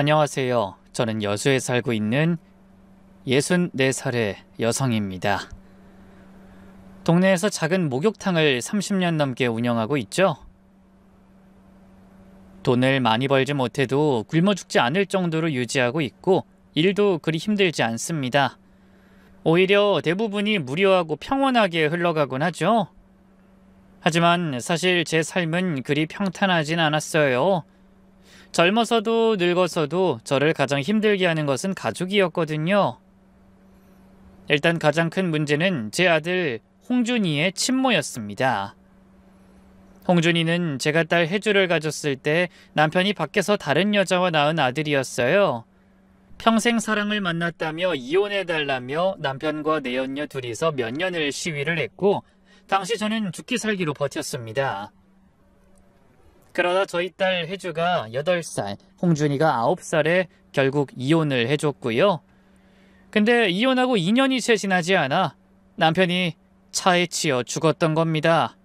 안녕하세요. 저는 여수에 살고 있는 64살의 여성입니다. 동네에서 작은 목욕탕을 30년 넘게 운영하고 있죠. 돈을 많이 벌지 못해도 굶어 죽지 않을 정도로 유지하고 있고 일도 그리 힘들지 않습니다. 오히려 대부분이 무료하고 평온하게 흘러가곤 하죠. 하지만 사실 제 삶은 그리 평탄하진 않았어요. 젊어서도 늙어서도 저를 가장 힘들게 하는 것은 가족이었거든요. 일단 가장 큰 문제는 제 아들 홍준이의 친모였습니다. 홍준이는 제가 딸 혜주를 가졌을 때 남편이 밖에서 다른 여자와 낳은 아들이었어요. 평생 사랑을 만났다며 이혼해달라며 남편과 내연녀 둘이서 몇 년을 시위를 했고 당시 저는 죽기 살기로 버텼습니다. 그러다 저희 딸 혜주가 8살, 홍준이가 9살에 결국 이혼을 해줬고요. 근데 이혼하고 2년이 채 지나지 않아 남편이 차에 치여 죽었던 겁니다.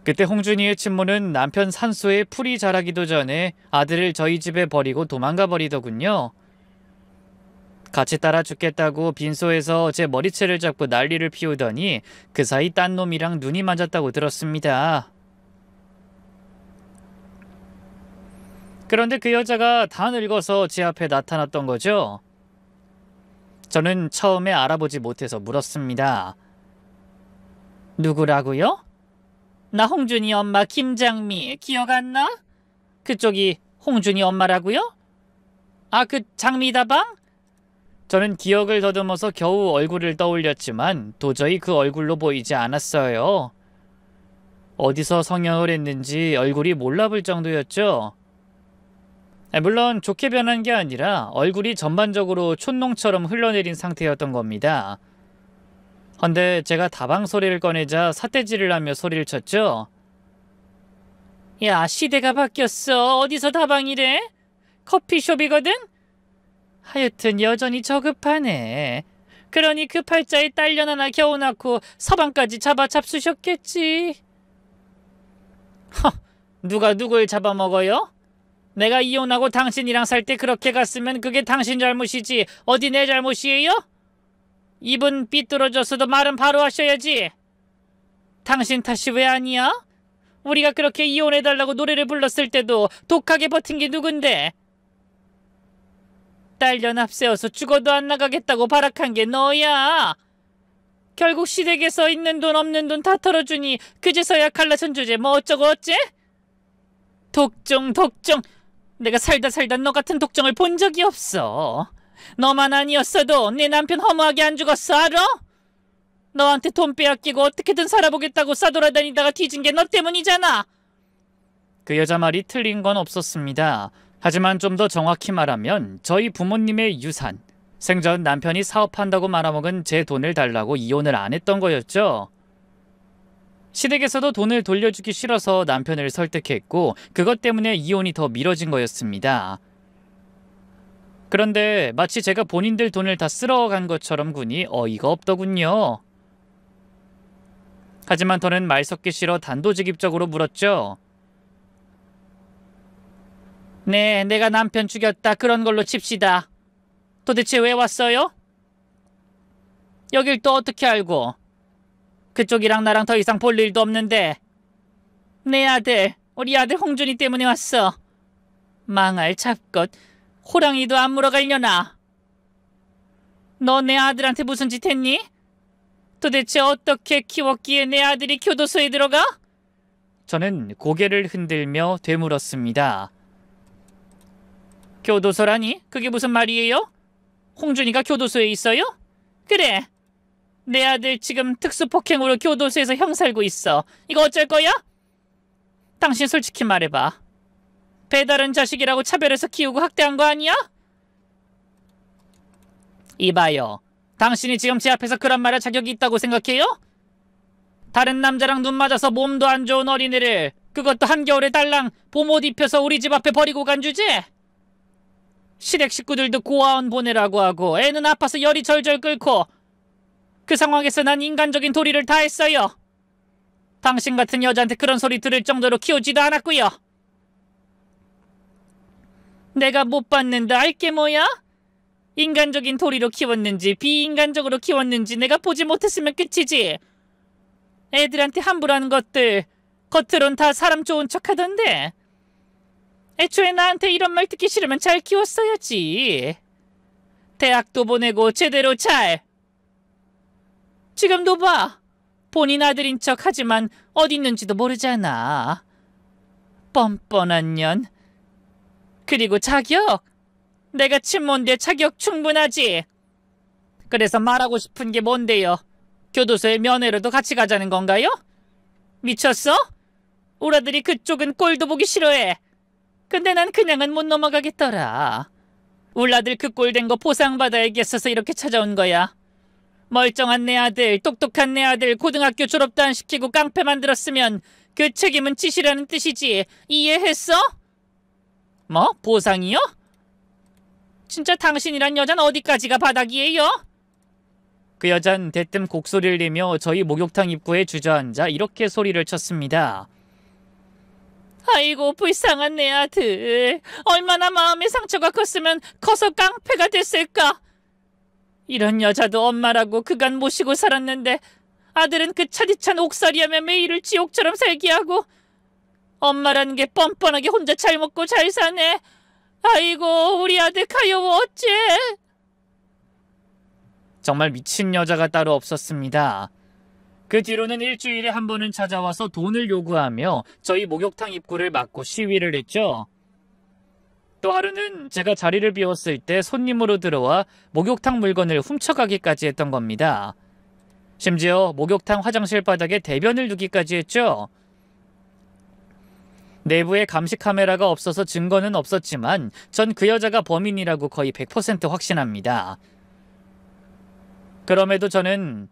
그때 홍준이의 친모는 남편 산소에 풀이 자라기도 전에 아들을 저희 집에 버리고 도망가 버리더군요. 같이 따라 죽겠다고 빈소에서 제 머리채를 잡고 난리를 피우더니 그 사이 딴 놈이랑 눈이 맞았다고 들었습니다. 그런데 그 여자가 다 늙어서 제 앞에 나타났던 거죠. 저는 처음에 알아보지 못해서 물었습니다. 누구라고요? 나 홍준이 엄마 김장미 기억 안 나? 그쪽이 홍준이 엄마라고요? 아, 그 장미다방? 저는 기억을 더듬어서 겨우 얼굴을 떠올렸지만 도저히 그 얼굴로 보이지 않았어요. 어디서 성형을 했는지 얼굴이 몰라볼 정도였죠. 물론 좋게 변한 게 아니라 얼굴이 전반적으로 촌농처럼 흘러내린 상태였던 겁니다. 헌데 제가 다방 소리를 꺼내자 삿대질을 하며 소리를 쳤죠. 야, 시대가 바뀌었어. 어디서 다방이래? 커피숍이거든? 하여튼 여전히 저급하네. 그러니 그 팔자에 딸년 하나 겨우 낳고 서방까지 잡수셨겠지. 허, 누가 누굴 잡아먹어요? 내가 이혼하고 당신이랑 살 때 그렇게 갔으면 그게 당신 잘못이지 어디 내 잘못이에요? 입은 삐뚤어졌어도 말은 바로 하셔야지. 당신 탓이 왜 아니야? 우리가 그렇게 이혼해달라고 노래를 불렀을 때도 독하게 버틴 게 누군데? 딸년 앞세워서 죽어도 안 나가겠다고 발악한 게 너야. 결국 시댁에서 있는 돈 없는 돈 다 털어주니 그제서야 갈라선 주제 뭐 어쩌고 어째? 독종. 내가 살다 너 같은 독종을 본 적이 없어. 너만 아니었어도 내 남편 허무하게 안 죽었어, 알아? 너한테 돈 빼앗기고 어떻게든 살아보겠다고 싸돌아다니다가 뒤진 게 너 때문이잖아. 그 여자 말이 틀린 건 없었습니다. 하지만 좀 더 정확히 말하면 저희 부모님의 유산, 생전 남편이 사업한다고 말아먹은 제 돈을 달라고 이혼을 안 했던 거였죠. 시댁에서도 돈을 돌려주기 싫어서 남편을 설득했고 그것 때문에 이혼이 더 미뤄진 거였습니다. 그런데 마치 제가 본인들 돈을 다 쓸어간 것처럼 군이 어이가 없더군요. 하지만 저는 말 섞기 싫어 단도직입적으로 물었죠. 네, 내가 남편 죽였다 그런 걸로 칩시다. 도대체 왜 왔어요? 여길 또 어떻게 알고? 그쪽이랑 나랑 더 이상 볼 일도 없는데. 내 아들, 우리 아들 홍준이 때문에 왔어. 망할 잡것, 호랑이도 안 물어가려나. 너 내 아들한테 무슨 짓 했니? 도대체 어떻게 키웠기에 내 아들이 교도소에 들어가? 저는 고개를 흔들며 되물었습니다. 교도소라니? 그게 무슨 말이에요? 홍준이가 교도소에 있어요? 그래. 내 아들 지금 특수폭행으로 교도소에서 형 살고 있어. 이거 어쩔 거야? 당신 솔직히 말해봐. 배다른 자식이라고 차별해서 키우고 학대한 거 아니야? 이봐요. 당신이 지금 제 앞에서 그런 말할 자격이 있다고 생각해요? 다른 남자랑 눈 맞아서 몸도 안 좋은 어린애를 그것도 한겨울에 달랑 봄옷 입혀서 우리 집 앞에 버리고 간 주제? 시댁 식구들도 고아원 보내라고 하고 애는 아파서 열이 절절 끓고 그 상황에서 난 인간적인 도리를 다했어요. 당신 같은 여자한테 그런 소리 들을 정도로 키우지도 않았고요. 내가 못 받는다 알게 뭐야? 인간적인 도리로 키웠는지 비인간적으로 키웠는지 내가 보지 못했으면 끝이지. 애들한테 함부로 하는 것들 겉으론 다 사람 좋은 척 하던데 애초에 나한테 이런 말 듣기 싫으면 잘 키웠어야지. 대학도 보내고 제대로 잘. 지금도 봐. 본인 아들인 척 하지만 어디 있는지도 모르잖아. 뻔뻔한 년. 그리고 자격. 내가 친모인데 자격 충분하지. 그래서 말하고 싶은 게 뭔데요? 교도소에 면회로도 같이 가자는 건가요? 미쳤어? 우리 아들이 그쪽은 꼴도 보기 싫어해. 근데 난 그냥은 못 넘어가겠더라. 우리 아들 그 꼴된 거 보상받아야겠어서 이렇게 찾아온 거야. 멀쩡한 내 아들, 똑똑한 내 아들 고등학교 졸업도 안 시키고 깡패 만들었으면 그 책임은 지시라는 뜻이지. 이해했어? 뭐? 보상이요? 진짜 당신이란 여잔 어디까지가 바닥이에요? 그 여잔 대뜸 곡소리를 내며 저희 목욕탕 입구에 주저앉아 이렇게 소리를 쳤습니다. 아이고 불쌍한 내 아들. 얼마나 마음의 상처가 컸으면 커서 깡패가 됐을까. 이런 여자도 엄마라고 그간 모시고 살았는데 아들은 그 차디찬 옥살이하며 매일을 지옥처럼 살게 하고 엄마라는 게 뻔뻔하게 혼자 잘 먹고 잘 사네. 아이고 우리 아들 가여워 어째. 정말 미친 여자가 따로 없었습니다. 그 뒤로는 일주일에 한 번은 찾아와서 돈을 요구하며 저희 목욕탕 입구를 막고 시위를 했죠. 또 하루는 제가 자리를 비웠을 때 손님으로 들어와 목욕탕 물건을 훔쳐가기까지 했던 겁니다. 심지어 목욕탕 화장실 바닥에 대변을 두기까지 했죠. 내부에 감시 카메라가 없어서 증거는 없었지만 전 그 여자가 범인이라고 거의 100% 확신합니다. 그럼에도 저는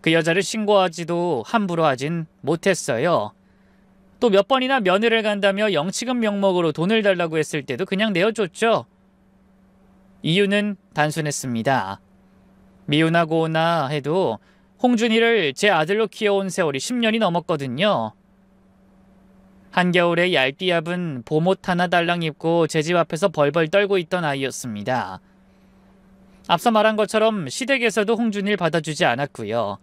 그 여자를 신고하지도 함부로 하진 못했어요. 또 몇 번이나 면회를 간다며 영치금 명목으로 돈을 달라고 했을 때도 그냥 내어줬죠. 이유는 단순했습니다. 미우나 고우나 해도 홍준이를 제 아들로 키워온 세월이 10년이 넘었거든요. 한겨울에 얇디얇은 봄옷 하나 달랑 입고 제 집 앞에서 벌벌 떨고 있던 아이였습니다. 앞서 말한 것처럼 시댁에서도 홍준이를 받아주지 않았고요.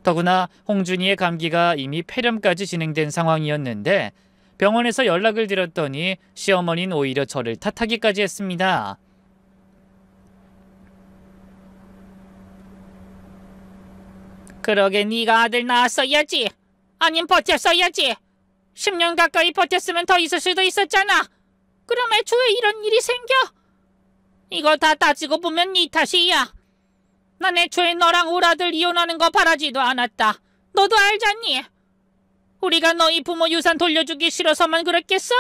더구나 홍준이의 감기가 이미 폐렴까지 진행된 상황이었는데 병원에서 연락을 드렸더니 시어머니는 오히려 저를 탓하기까지 했습니다. 그러게 네가 아들 낳았어야지. 아님 버텼어야지. 10년 가까이 버텼으면 더 있을 수도 있었잖아. 그럼 애초에 이런 일이 생겨? 이거 다 따지고 보면 네 탓이야. 난 애초에 너랑 우리 아들 이혼하는 거 바라지도 않았다. 너도 알잖니? 우리가 너희 부모 유산 돌려주기 싫어서만 그랬겠어?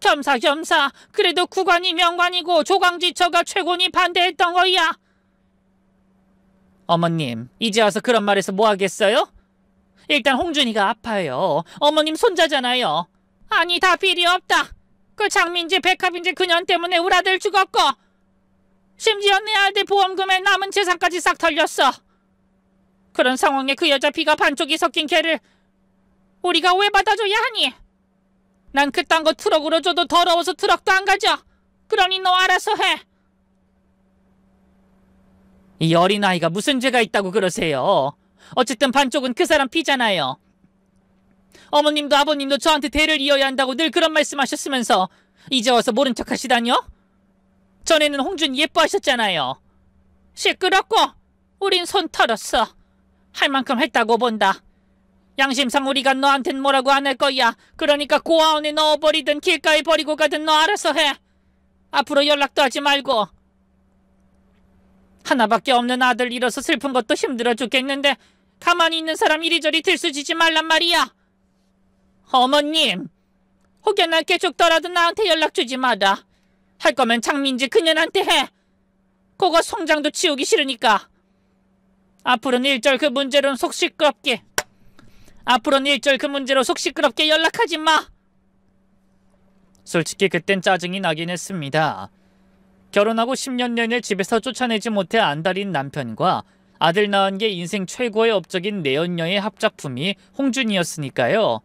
겸사겸사 그래도 구관이 명관이고 조강지처가 최고니 반대했던 거야. 어머님 이제 와서 그런 말해서 뭐 하겠어요? 일단 홍준이가 아파요. 어머님 손자잖아요. 아니 다 필요 없다. 그 장민지 백합인지 그년 때문에 우리 아들 죽었고 심지어 내 아들 보험금에 남은 재산까지 싹 털렸어. 그런 상황에 그 여자 피가 반쪽이 섞인 걔를 우리가 왜 받아줘야 하니? 난 그딴 거 트럭으로 줘도 더러워서 트럭도 안 가져. 그러니 너 알아서 해. 이 어린아이가 무슨 죄가 있다고 그러세요? 어쨌든 반쪽은 그 사람 피잖아요. 어머님도 아버님도 저한테 대를 이어야 한다고 늘 그런 말씀하셨으면서 이제 와서 모른 척 하시다뇨? 전에는 홍준이 예뻐하셨잖아요. 시끄럽고 우린 손 털었어. 할 만큼 했다고 본다. 양심상 우리가 너한텐 뭐라고 안 할 거야. 그러니까 고아원에 넣어버리든 길가에 버리고 가든 너 알아서 해. 앞으로 연락도 하지 말고. 하나밖에 없는 아들 잃어서 슬픈 것도 힘들어 죽겠는데 가만히 있는 사람 이리저리 들쑤지지 말란 말이야. 어머님, 혹여나 깨죽더라도 나한테 연락 주지 마라. 할 거면 장민지 그년한테 해. 그거 송장도 치우기 싫으니까. 앞으로는 일절 그 문제로 속 시끄럽게 연락하지 마. 솔직히 그땐 짜증이 나긴 했습니다. 결혼하고 10년 내내 집에서 쫓아내지 못해 안달인 남편과 아들 낳은 게 인생 최고의 업적인 내연녀의 합작품이 홍준이었으니까요.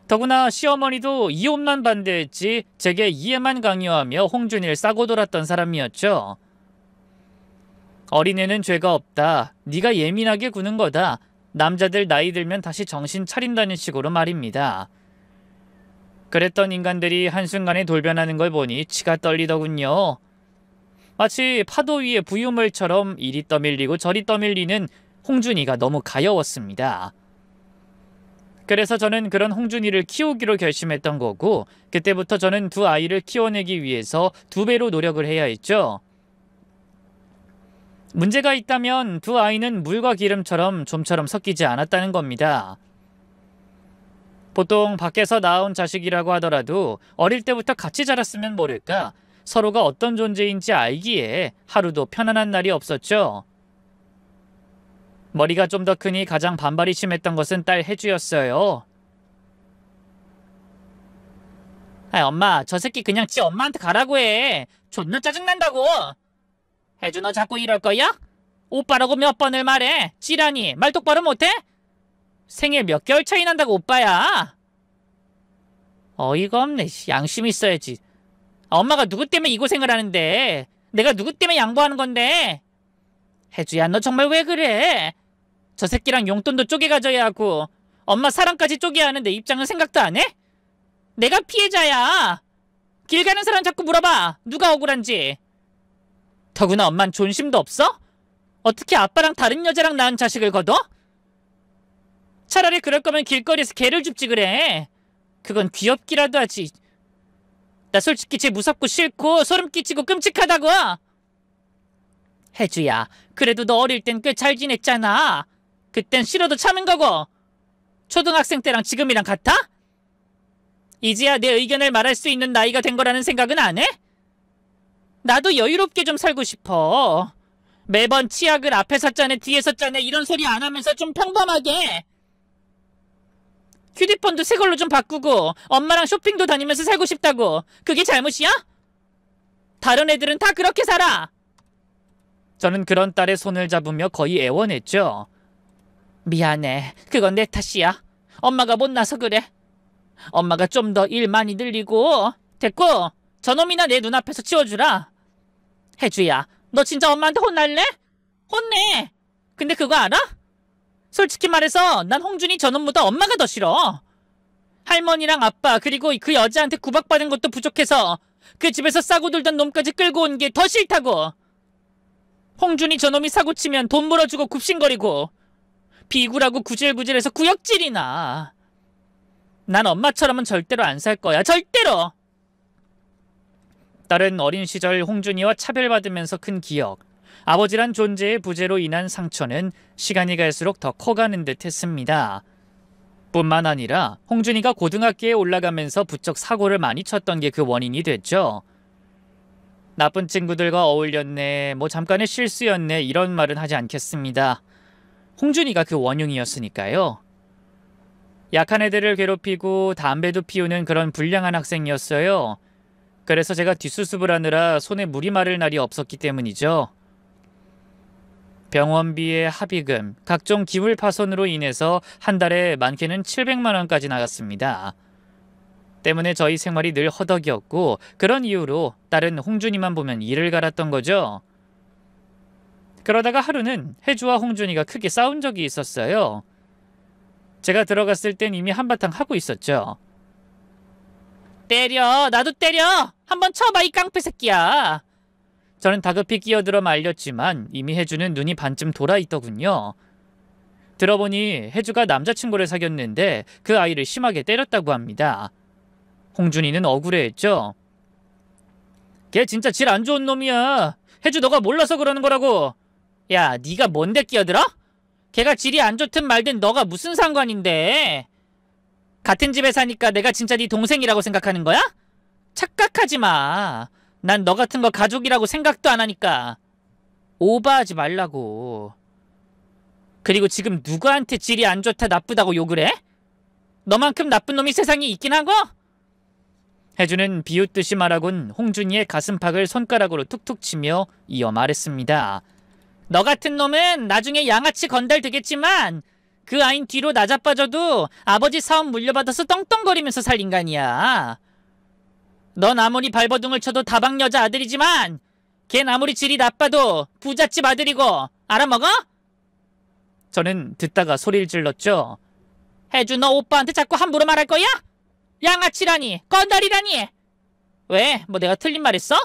더구나 시어머니도 이혼만 반대했지 제게 이해만 강요하며 홍준이를 싸고 돌았던 사람이었죠. 어린애는 죄가 없다. 네가 예민하게 구는 거다. 남자들 나이 들면 다시 정신 차린다는 식으로 말입니다. 그랬던 인간들이 한순간에 돌변하는 걸 보니 치가 떨리더군요. 마치 파도 위에 부유물처럼 이리 떠밀리고 저리 떠밀리는 홍준이가 너무 가여웠습니다. 그래서 저는 그런 홍준이를 키우기로 결심했던 거고, 그때부터 저는 두 아이를 키워내기 위해서 2배로 노력을 해야 했죠. 문제가 있다면 두 아이는 물과 기름처럼 좀처럼 섞이지 않았다는 겁니다. 보통 밖에서 낳아온 자식이라고 하더라도 어릴 때부터 같이 자랐으면 모를까 서로가 어떤 존재인지 알기에 하루도 편안한 날이 없었죠. 머리가 좀 더 크니 가장 반발이 심했던 것은 딸 혜주였어요. 엄마, 저 새끼 그냥 지 엄마한테 가라고 해. 존나 짜증난다고. 혜주, 너 자꾸 이럴 거야? 오빠라고 몇 번을 말해. 지란이 말 똑바로 못해? 생일 몇 개월 차이 난다고 오빠야. 어이가 없네. 양심 있어야지. 엄마가 누구 때문에 이 고생을 하는데, 내가 누구 때문에 양보하는 건데. 혜주야, 너 정말 왜 그래? 저 새끼랑 용돈도 쪼개 가져야 하고 엄마 사랑까지 쪼개야 하는데 입장은 생각도 안 해? 내가 피해자야. 길 가는 사람 자꾸 물어봐. 누가 억울한지. 더구나 엄만 존심도 없어? 어떻게 아빠랑 다른 여자랑 낳은 자식을 거둬? 차라리 그럴 거면 길거리에서 개를 줍지 그래. 그건 귀엽기라도 하지. 나 솔직히 쟤 무섭고 싫고 소름 끼치고 끔찍하다고. 혜주야, 그래도 너 어릴 땐 꽤 잘 지냈잖아. 그땐 싫어도 참은 거고. 초등학생 때랑 지금이랑 같아? 이제야 내 의견을 말할 수 있는 나이가 된 거라는 생각은 안 해? 나도 여유롭게 좀 살고 싶어. 매번 치약을 앞에서 짜네 뒤에서 짜네 이런 소리 안 하면서 좀 평범하게. 휴대폰도 새 걸로 좀 바꾸고 엄마랑 쇼핑도 다니면서 살고 싶다고. 그게 잘못이야? 다른 애들은 다 그렇게 살아. 저는 그런 딸의 손을 잡으며 거의 애원했죠. 미안해. 그건 내 탓이야. 엄마가 못나서 그래. 엄마가 좀 더 일 많이 늘리고. 됐고, 저놈이나 내 눈앞에서 치워주라. 혜주야, 너 진짜 엄마한테 혼날래? 혼내. 근데 그거 알아? 솔직히 말해서 난 홍준이 저놈보다 엄마가 더 싫어. 할머니랑 아빠 그리고 그 여자한테 구박받은 것도 부족해서 그 집에서 싸고 들던 놈까지 끌고 온 게 더 싫다고. 홍준이 저놈이 사고치면 돈 물어주고 굽신거리고 비굴하고 구질구질해서 구역질이나. 난 엄마처럼은 절대로 안 살 거야. 절대로. 딸은 어린 시절 홍준이와 차별받으면서 큰 기억, 아버지란 존재의 부재로 인한 상처는 시간이 갈수록 더 커가는 듯 했습니다. 뿐만 아니라 홍준이가 고등학교에 올라가면서 부쩍 사고를 많이 쳤던 게 그 원인이 됐죠. 나쁜 친구들과 어울렸네, 뭐 잠깐의 실수였네 이런 말은 하지 않겠습니다. 홍준이가 그 원흉이었으니까요. 약한 애들을 괴롭히고 담배도 피우는 그런 불량한 학생이었어요. 그래서 제가 뒷수습을 하느라 손에 물이 마를 날이 없었기 때문이죠. 병원비에 합의금, 각종 기물 파손으로 인해서 한 달에 많게는 700만 원까지 나갔습니다. 때문에 저희 생활이 늘 허덕이었고 그런 이유로 딸은 홍준이만 보면 이를 갈았던 거죠. 그러다가 하루는 혜주와 홍준이가 크게 싸운 적이 있었어요. 제가 들어갔을 땐 이미 한바탕 하고 있었죠. 때려, 나도 때려. 한번 쳐봐 이 깡패 새끼야. 저는 다급히 끼어들어 말렸지만 이미 혜주는 눈이 반쯤 돌아있더군요. 들어보니 혜주가 남자친구를 사귀었는데 그 아이를 심하게 때렸다고 합니다. 홍준이는 억울해했죠. 걔 진짜 질 안 좋은 놈이야. 혜주 너가 몰라서 그러는 거라고. 야, 네가 뭔데 끼어들어? 걔가 질이 안 좋든 말든 너가 무슨 상관인데. 같은 집에 사니까 내가 진짜 네 동생이라고 생각하는 거야? 착각하지 마. 난 너 같은 거 가족이라고 생각도 안 하니까. 오버하지 말라고. 그리고 지금 누구한테 질이 안 좋다 나쁘다고 욕을 해? 너만큼 나쁜 놈이 세상에 있긴 하고? 혜주는 비웃듯이 말하곤 홍준이의 가슴팍을 손가락으로 툭툭 치며 이어 말했습니다. 너 같은 놈은 나중에 양아치 건달 되겠지만 그 아인 뒤로 나자빠져도 아버지 사업 물려받아서 떵떵거리면서 살 인간이야. 넌 아무리 발버둥을 쳐도 다방 여자 아들이지만 걘 아무리 질이 나빠도 부잣집 아들이고 알아먹어? 저는 듣다가 소리를 질렀죠. 혜주, 너 오빠한테 자꾸 함부로 말할 거야? 양아치라니, 건달이라니. 왜? 뭐 내가 틀린 말 했어?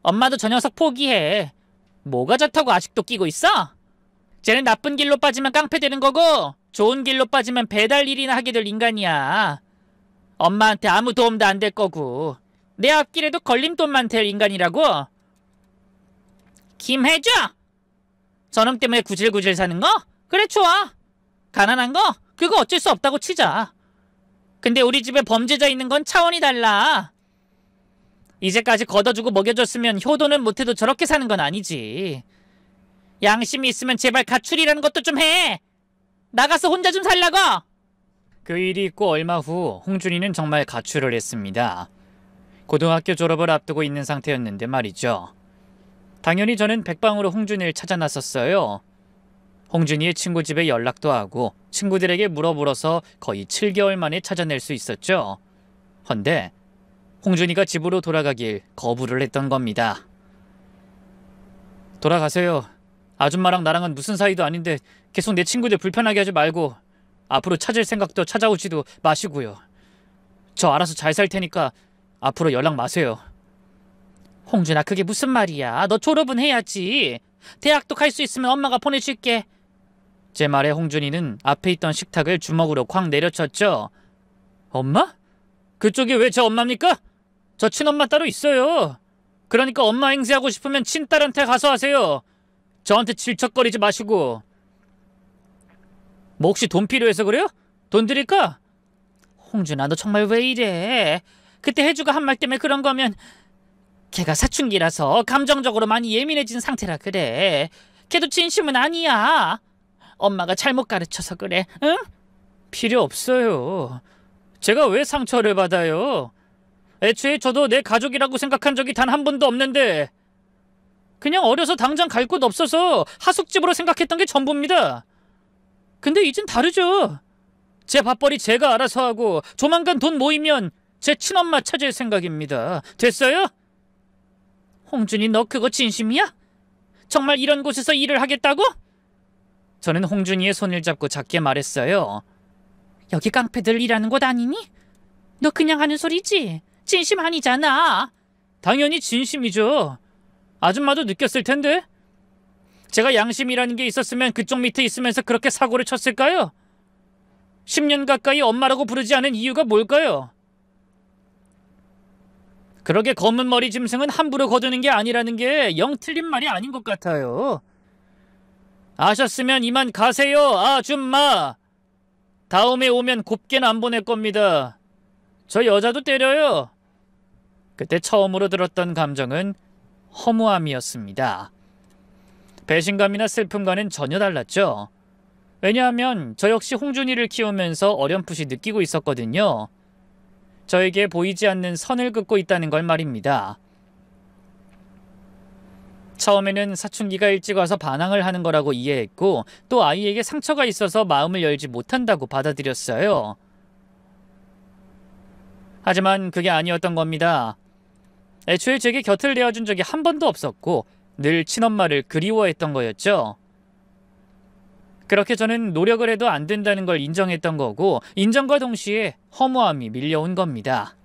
엄마도 저 녀석 포기해. 뭐가 좋다고 아직도 끼고 있어? 쟤는 나쁜 길로 빠지면 깡패 되는 거고 좋은 길로 빠지면 배달 일이나 하게 될 인간이야. 엄마한테 아무 도움도 안 될 거고 내 앞길에도 걸림돌만 될 인간이라고. 김혜주! 저놈 때문에 구질구질 사는 거? 그래, 좋아. 가난한 거? 그거 어쩔 수 없다고 치자. 근데 우리 집에 범죄자 있는 건 차원이 달라. 이제까지 걷어주고 먹여줬으면 효도는 못해도 저렇게 사는 건 아니지. 양심이 있으면 제발 가출이라는 것도 좀 해. 나가서 혼자 좀 살라고. 그 일이 있고 얼마 후 홍준이는 정말 가출을 했습니다. 고등학교 졸업을 앞두고 있는 상태였는데 말이죠. 당연히 저는 백방으로 홍준이를 찾아 나섰어요. 홍준이의 친구 집에 연락도 하고 친구들에게 물어보러서 거의 7개월 만에 찾아낼 수 있었죠. 헌데 홍준이가 집으로 돌아가길 거부를 했던 겁니다. 돌아가세요. 아줌마랑 나랑은 무슨 사이도 아닌데 계속 내 친구들 불편하게 하지 말고 앞으로 찾을 생각도 찾아오지도 마시고요. 저 알아서 잘 살 테니까 앞으로 연락 마세요. 홍준아, 그게 무슨 말이야. 너 졸업은 해야지. 대학도 갈 수 있으면 엄마가 보내줄게. 제 말에 홍준이는 앞에 있던 식탁을 주먹으로 쾅 내려쳤죠. 엄마? 그쪽이 왜 저 엄마입니까? 저 친엄마 따로 있어요. 그러니까 엄마 행세하고 싶으면 친딸한테 가서 하세요. 저한테 질척거리지 마시고. 뭐 혹시 돈 필요해서 그래요? 돈 드릴까? 홍준아, 너 정말 왜 이래? 그때 혜주가 한 말 때문에 그런 거면 걔가 사춘기라서 감정적으로 많이 예민해진 상태라 그래. 걔도 진심은 아니야. 엄마가 잘못 가르쳐서 그래. 응? 필요 없어요. 제가 왜 상처를 받아요? 애초에 저도 내 가족이라고 생각한 적이 단 한 번도 없는데 그냥 어려서 당장 갈 곳 없어서 하숙집으로 생각했던 게 전부입니다. 근데 이젠 다르죠. 제 밥벌이 제가 알아서 하고 조만간 돈 모이면 제 친엄마 찾을 생각입니다. 됐어요? 홍준이, 너 그거 진심이야? 정말 이런 곳에서 일을 하겠다고? 저는 홍준이의 손을 잡고 작게 말했어요. 여기 깡패들 일하는 곳 아니니? 너 그냥 하는 소리지? 진심 아니잖아. 당연히 진심이죠. 아줌마도 느꼈을 텐데. 제가 양심이라는 게 있었으면 그쪽 밑에 있으면서 그렇게 사고를 쳤을까요? 10년 가까이 엄마라고 부르지 않은 이유가 뭘까요? 그러게 검은 머리 짐승은 함부로 거두는 게 아니라는 게 영 틀린 말이 아닌 것 같아요. 아셨으면 이만 가세요, 아줌마. 다음에 오면 곱게는 안 보낼 겁니다. 저 여자도 때려요. 그때 처음으로 들었던 감정은 허무함이었습니다. 배신감이나 슬픔과는 전혀 달랐죠. 왜냐하면 저 역시 홍준이를 키우면서 어렴풋이 느끼고 있었거든요. 저에게 보이지 않는 선을 긋고 있다는 걸 말입니다. 처음에는 사춘기가 일찍 와서 반항을 하는 거라고 이해했고 또 아이에게 상처가 있어서 마음을 열지 못한다고 받아들였어요. 하지만 그게 아니었던 겁니다. 애초에 제게 곁을 내어준 적이 한 번도 없었고 늘 친엄마를 그리워했던 거였죠. 그렇게 저는 노력을 해도 안 된다는 걸 인정했던 거고 인정과 동시에 허무함이 밀려온 겁니다.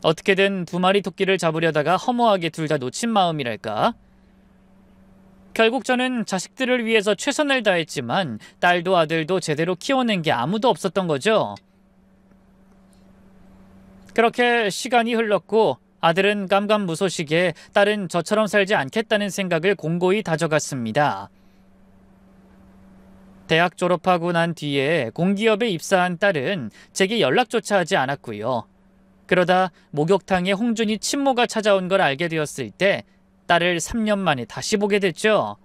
어떻게든 두 마리 토끼를 잡으려다가 허무하게 둘 다 놓친 마음이랄까? 결국 저는 자식들을 위해서 최선을 다했지만 딸도 아들도 제대로 키워낸 게 아무도 없었던 거죠. 그렇게 시간이 흘렀고 아들은 깜깜무소식에 딸은 저처럼 살지 않겠다는 생각을 공고히 다져갔습니다. 대학 졸업하고 난 뒤에 공기업에 입사한 딸은 제게 연락조차 하지 않았고요. 그러다 목욕탕에 홍준이 친모가 찾아온 걸 알게 되었을 때 딸을 3년 만에 다시 보게 됐죠.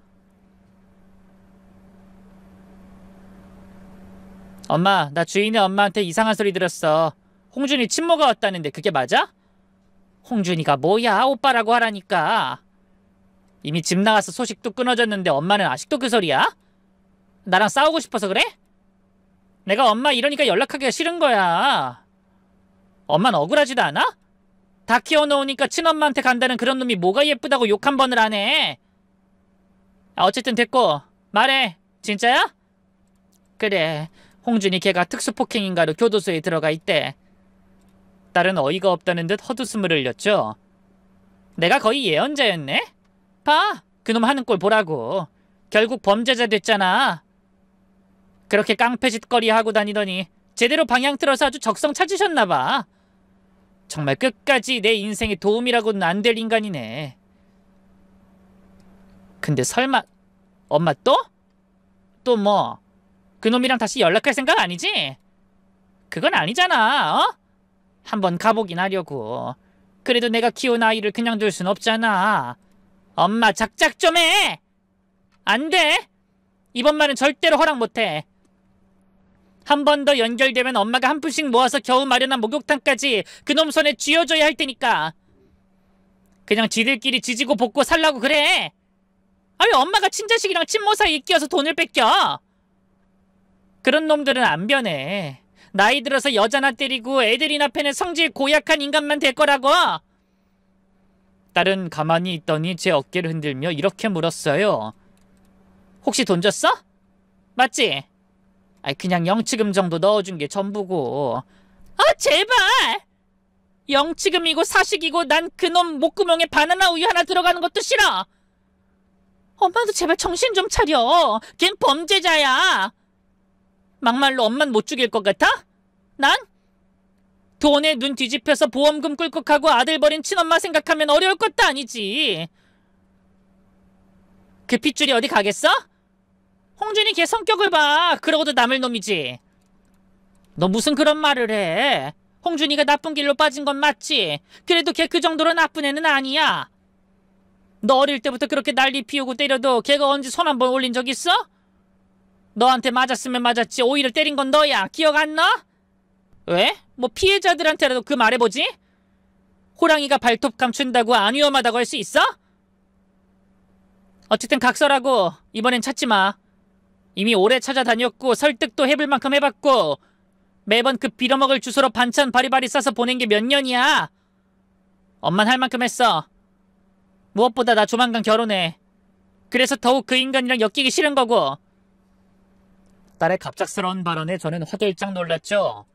엄마, 나 주인의 엄마한테 이상한 소리 들었어. 홍준이 친모가 왔다는데 그게 맞아? 홍준이가 뭐야, 오빠라고 하라니까. 이미 집 나가서 소식도 끊어졌는데 엄마는 아직도 그 소리야? 나랑 싸우고 싶어서 그래? 내가 엄마 이러니까 연락하기가 싫은 거야. 엄마는 억울하지도 않아? 다 키워놓으니까 친엄마한테 간다는 그런 놈이 뭐가 예쁘다고 욕 한 번을 안 해. 어쨌든 됐고 말해. 진짜야? 그래. 홍준이 걔가 특수폭행인가로 교도소에 들어가 있대. 딸은 어이가 없다는 듯 헛웃음을 흘렸죠. 내가 거의 예언자였네? 봐. 그놈 하는 꼴 보라고. 결국 범죄자 됐잖아. 그렇게 깡패짓거리 하고 다니더니 제대로 방향 틀어서 아주 적성 찾으셨나봐. 정말 끝까지 내 인생에 도움이라고는 안 될 인간이네. 근데 설마 엄마 또? 또 뭐? 그놈이랑 다시 연락할 생각 아니지? 그건 아니잖아. 어? 한번 가보긴 하려고. 그래도 내가 키운 아이를 그냥 둘 순 없잖아. 엄마 작작 좀 해. 안 돼. 이번만은 절대로 허락 못해. 한 번 더 연결되면 엄마가 한 푼씩 모아서 겨우 마련한 목욕탕까지 그놈 손에 쥐어줘야 할 테니까. 그냥 지들끼리 지지고 볶고 살라고 그래. 아니 엄마가 친자식이랑 친모 사이에 끼어서 돈을 뺏겨. 그런 놈들은 안 변해. 나이 들어서 여자나 때리고 애들이나 패는 성질 고약한 인간만 될 거라고. 딸은 가만히 있더니 제 어깨를 흔들며 이렇게 물었어요. 혹시 돈 줬어? 맞지? 아이 그냥 영치금 정도 넣어준 게 전부고. 제발! 영치금이고 사식이고 난 그놈 목구멍에 바나나 우유 하나 들어가는 것도 싫어. 엄마도 제발 정신 좀 차려. 걘 범죄자야. 막말로 엄만 못 죽일 것 같아? 난? 돈에 눈 뒤집혀서 보험금 꿀꺽하고 아들 버린 친엄마 생각하면 어려울 것도 아니지. 그 핏줄이 어디 가겠어? 홍준이 걔 성격을 봐. 그러고도 남을 놈이지. 너 무슨 그런 말을 해. 홍준이가 나쁜 길로 빠진 건 맞지. 그래도 걔 그 정도로 나쁜 애는 아니야. 너 어릴 때부터 그렇게 난리 피우고 때려도 걔가 언제 손 한 번 올린 적 있어? 너한테 맞았으면 맞았지 오히려 때린 건 너야. 기억 안 나? 왜? 뭐 피해자들한테라도 그 말해보지? 호랑이가 발톱 감춘다고 안 위험하다고 할 수 있어? 어쨌든 각설하고 이번엔 찾지 마. 이미 오래 찾아다녔고 설득도 해볼 만큼 해봤고 매번 그 빌어먹을 주소로 반찬 바리바리 싸서 보낸 게 몇 년이야. 엄만 할 만큼 했어. 무엇보다 나 조만간 결혼해. 그래서 더욱 그 인간이랑 엮이기 싫은 거고. 딸의 갑작스러운 발언에 저는 화들짝 놀랐죠.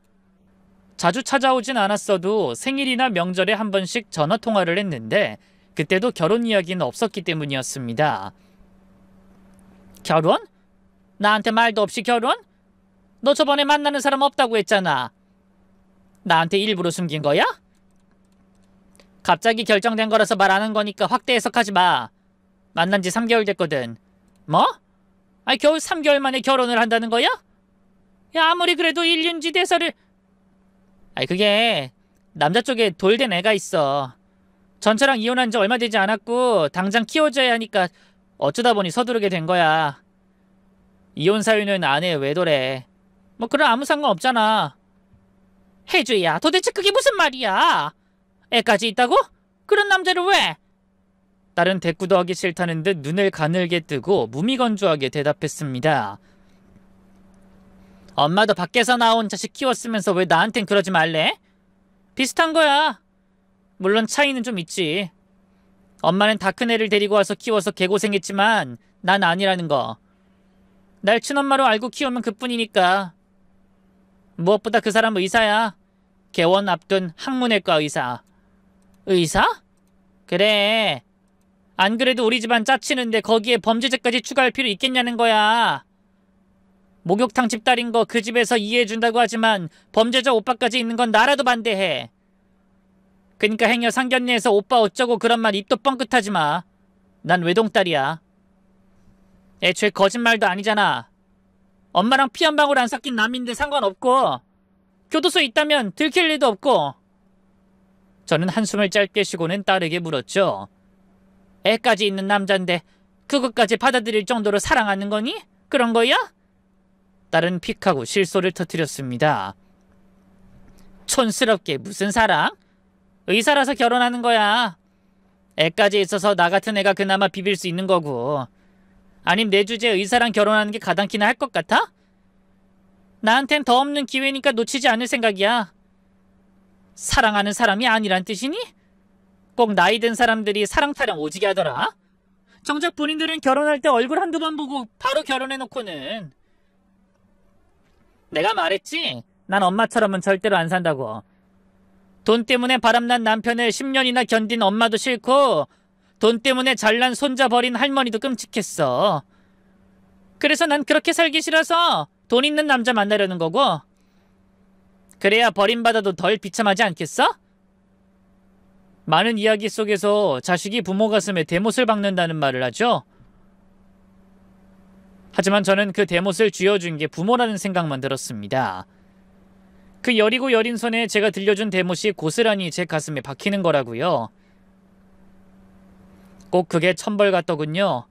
자주 찾아오진 않았어도 생일이나 명절에 한 번씩 전화통화를 했는데 그때도 결혼 이야기는 없었기 때문이었습니다. 결혼? 나한테 말도 없이 결혼? 너 저번에 만나는 사람 없다고 했잖아. 나한테 일부러 숨긴 거야? 갑자기 결정된 거라서 말 안 한 거니까 확대 해석하지 마. 만난 지 3개월 됐거든. 뭐? 아니 겨우 3개월 만에 결혼을 한다는 거야? 야 아무리 그래도 일륜지 대사를... 아니 그게 남자 쪽에 돌된 애가 있어. 전처랑 이혼한 지 얼마 되지 않았고 당장 키워줘야 하니까 어쩌다 보니 서두르게 된 거야. 이혼 사유는 아내 외도래. 뭐 그런 아무 상관없잖아. 혜주야 도대체 그게 무슨 말이야? 애까지 있다고? 그런 남자를 왜? 딸은 대꾸도 하기 싫다는 듯 눈을 가늘게 뜨고 무미건조하게 대답했습니다. 엄마도 밖에서 나온 자식 키웠으면서 왜 나한텐 그러지 말래? 비슷한 거야. 물론 차이는 좀 있지. 엄마는 다 큰 애를 데리고 와서 키워서 개고생했지만 난 아니라는 거. 날 친엄마로 알고 키우면 그뿐이니까. 무엇보다 그 사람 의사야. 개원 앞둔 학문외과 의사. 의사? 그래. 안 그래도 우리 집안 짜치는데 거기에 범죄자까지 추가할 필요 있겠냐는 거야. 목욕탕 집딸인 거 그 집에서 이해해준다고 하지만 범죄자 오빠까지 있는 건 나라도 반대해. 그니까 행여 상견례에서 오빠 어쩌고 그런 말 입도 뻥끗하지 마. 난 외동딸이야. 애초에 거짓말도 아니잖아. 엄마랑 피 한 방울 안 섞인 남인데 상관없고 교도소에 있다면 들킬 일도 없고. 저는 한숨을 짧게 쉬고는 딸에게 물었죠. 애까지 있는 남잔데 그것까지 받아들일 정도로 사랑하는 거니? 그런 거야? 딸은 픽하고 실소를 터뜨렸습니다. 촌스럽게 무슨 사랑? 의사라서 결혼하는 거야. 애까지 있어서 나 같은 애가 그나마 비빌 수 있는 거고. 아님 내 주제에 의사랑 결혼하는 게 가당키나 할 것 같아? 나한텐 더 없는 기회니까 놓치지 않을 생각이야. 사랑하는 사람이 아니란 뜻이니? 꼭 나이 든 사람들이 사랑 타령 오지게 하더라. 정작 본인들은 결혼할 때 얼굴 한두 번 보고 바로 결혼해놓고는. 내가 말했지? 난 엄마처럼은 절대로 안 산다고. 돈 때문에 바람난 남편을 10년이나 견딘 엄마도 싫고 돈 때문에 잘난 손자 버린 할머니도 끔찍했어. 그래서 난 그렇게 살기 싫어서 돈 있는 남자 만나려는 거고. 그래야 버림받아도 덜 비참하지 않겠어? 많은 이야기 속에서 자식이 부모 가슴에 대못을 박는다는 말을 하죠. 하지만 저는 그 대못을 쥐어준 게 부모라는 생각만 들었습니다. 그 여리고 여린 손에 제가 들려준 대못이 고스란히 제 가슴에 박히는 거라고요. 꼭 그게 천벌 같더군요.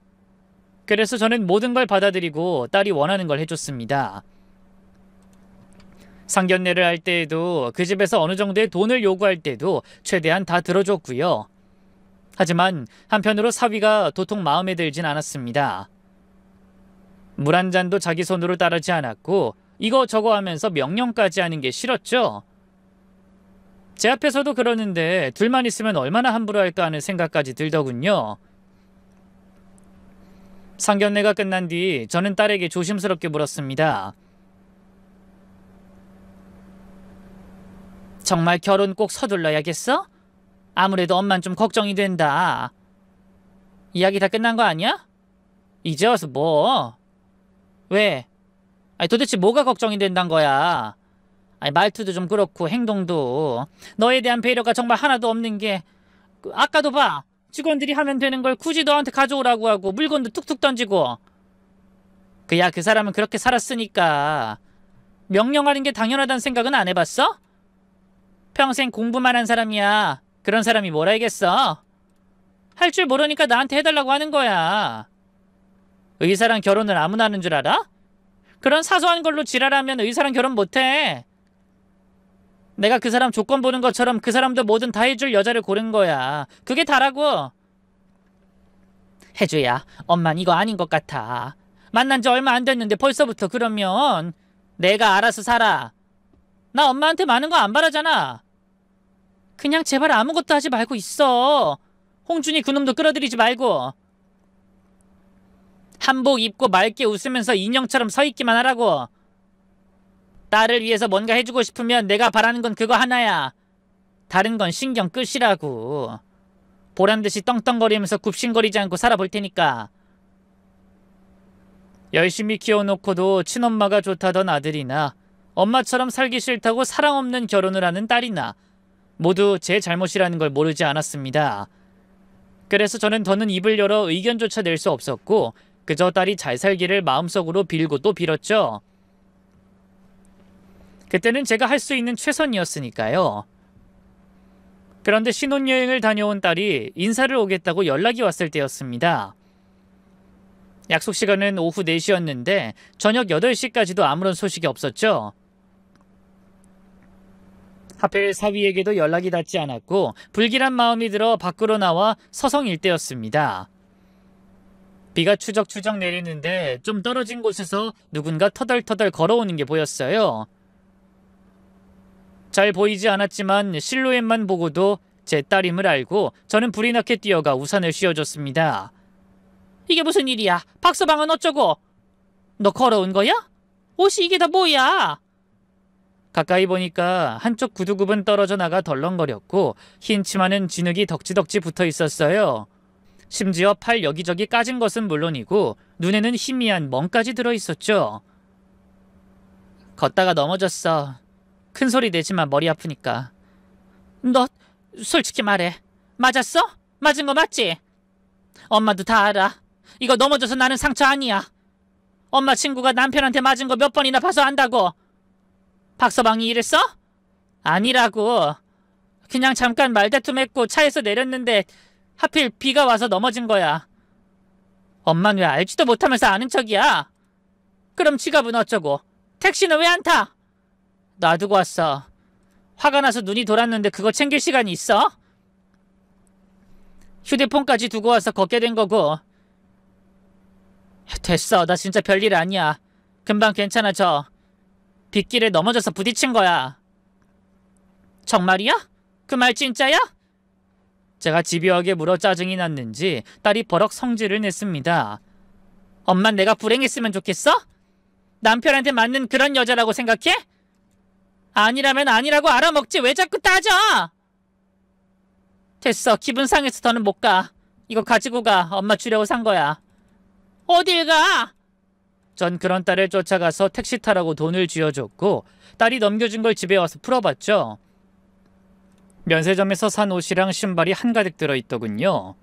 그래서 저는 모든 걸 받아들이고 딸이 원하는 걸 해줬습니다. 상견례를 할 때에도 그 집에서 어느 정도의 돈을 요구할 때도 최대한 다 들어줬고요. 하지만 한편으로 사위가 도통 마음에 들진 않았습니다. 물 한 잔도 자기 손으로 따르지 않았고 이거 저거 하면서 명령까지 하는 게 싫었죠. 제 앞에서도 그러는데 둘만 있으면 얼마나 함부로 할까 하는 생각까지 들더군요. 상견례가 끝난 뒤 저는 딸에게 조심스럽게 물었습니다. 정말 결혼 꼭 서둘러야겠어? 아무래도 엄만 좀 걱정이 된다. 이야기 다 끝난 거 아니야? 이제 와서 뭐? 왜? 아니 도대체 뭐가 걱정이 된단 거야? 아니 말투도 좀 그렇고 행동도 너에 대한 배려가 정말 하나도 없는 게 아까도 봐. 직원들이 하면 되는 걸 굳이 너한테 가져오라고 하고 물건도 툭툭 던지고. 그야 그 사람은 그렇게 살았으니까 명령하는 게 당연하다는 생각은 안 해봤어? 평생 공부만 한 사람이야. 그런 사람이 뭘 알겠어? 할 줄 모르니까 나한테 해달라고 하는 거야. 의사랑 결혼을 아무나 하는 줄 알아? 그런 사소한 걸로 지랄하면 의사랑 결혼 못해. 내가 그 사람 조건 보는 것처럼 그 사람도 뭐든 다 해줄 여자를 고른 거야. 그게 다라고. 해줘야 엄만 이거 아닌 것 같아. 만난 지 얼마 안 됐는데 벌써부터 그러면 내가 알아서 살아. 나 엄마한테 많은 거 안 바라잖아. 그냥 제발 아무것도 하지 말고 있어. 홍준이 그놈도 끌어들이지 말고. 한복 입고 맑게 웃으면서 인형처럼 서 있기만 하라고. 딸을 위해서 뭔가 해주고 싶으면 내가 바라는 건 그거 하나야. 다른 건 신경 끄시라고. 보란듯이 떵떵거리면서 굽신거리지 않고 살아볼 테니까. 열심히 키워놓고도 친엄마가 좋다던 아들이나 엄마처럼 살기 싫다고 사랑 없는 결혼을 하는 딸이나 모두 제 잘못이라는 걸 모르지 않았습니다. 그래서 저는 더는 입을 열어 의견조차 낼 수 없었고 그저 딸이 잘 살기를 마음속으로 빌고 또 빌었죠. 그때는 제가 할 수 있는 최선이었으니까요. 그런데 신혼여행을 다녀온 딸이 인사를 오겠다고 연락이 왔을 때였습니다. 약속 시간은 오후 4시였는데 저녁 8시까지도 아무런 소식이 없었죠. 하필 사위에게도 연락이 닿지 않았고 불길한 마음이 들어 밖으로 나와 서성 일대였습니다. 비가 추적추적 내리는데 좀 떨어진 곳에서 누군가 터덜터덜 걸어오는 게 보였어요. 잘 보이지 않았지만 실루엣만 보고도 제 딸임을 알고 저는 불이 나게 뛰어가 우산을 씌워줬습니다. 이게 무슨 일이야? 박서방은 어쩌고? 너 걸어온 거야? 옷이 이게 다 뭐야? 가까이 보니까 한쪽 구두굽은 떨어져 나가 덜렁거렸고 흰 치마는 진흙이 덕지덕지 붙어 있었어요. 심지어 팔 여기저기 까진 것은 물론이고 눈에는 희미한 멍까지 들어있었죠. 걷다가 넘어졌어. 큰 소리 내지마 머리 아프니까. 너 솔직히 말해. 맞았어? 맞은 거 맞지? 엄마도 다 알아. 이거 넘어져서 나는 상처 아니야. 엄마 친구가 남편한테 맞은 거 몇 번이나 봐서 안다고. 박서방이 이랬어? 아니라고. 그냥 잠깐 말다툼했고 차에서 내렸는데 하필 비가 와서 넘어진 거야. 엄만 왜 알지도 못하면서 아는 척이야? 그럼 지갑은 어쩌고? 택시는 왜 안 타? 놔두고 왔어. 화가 나서 눈이 돌았는데 그거 챙길 시간이 있어? 휴대폰까지 두고 와서 걷게 된 거고. 됐어. 나 진짜 별일 아니야. 금방 괜찮아져. 빗길에 넘어져서 부딪힌 거야. 정말이야? 그 말 진짜야? 제가 집요하게 물어 짜증이 났는지 딸이 버럭 성질을 냈습니다. 엄만 내가 불행했으면 좋겠어? 남편한테 맞는 그런 여자라고 생각해? 아니라면 아니라고 알아먹지 왜 자꾸 따져? 됐어. 기분 상해서 더는 못 가. 이거 가지고 가. 엄마 주려고 산 거야. 어딜 가? 전 그런 딸을 쫓아가서 택시 타라고 돈을 쥐어줬고 딸이 넘겨준 걸 집에 와서 풀어봤죠. 면세점에서 산 옷이랑 신발이 한가득 들어있더군요.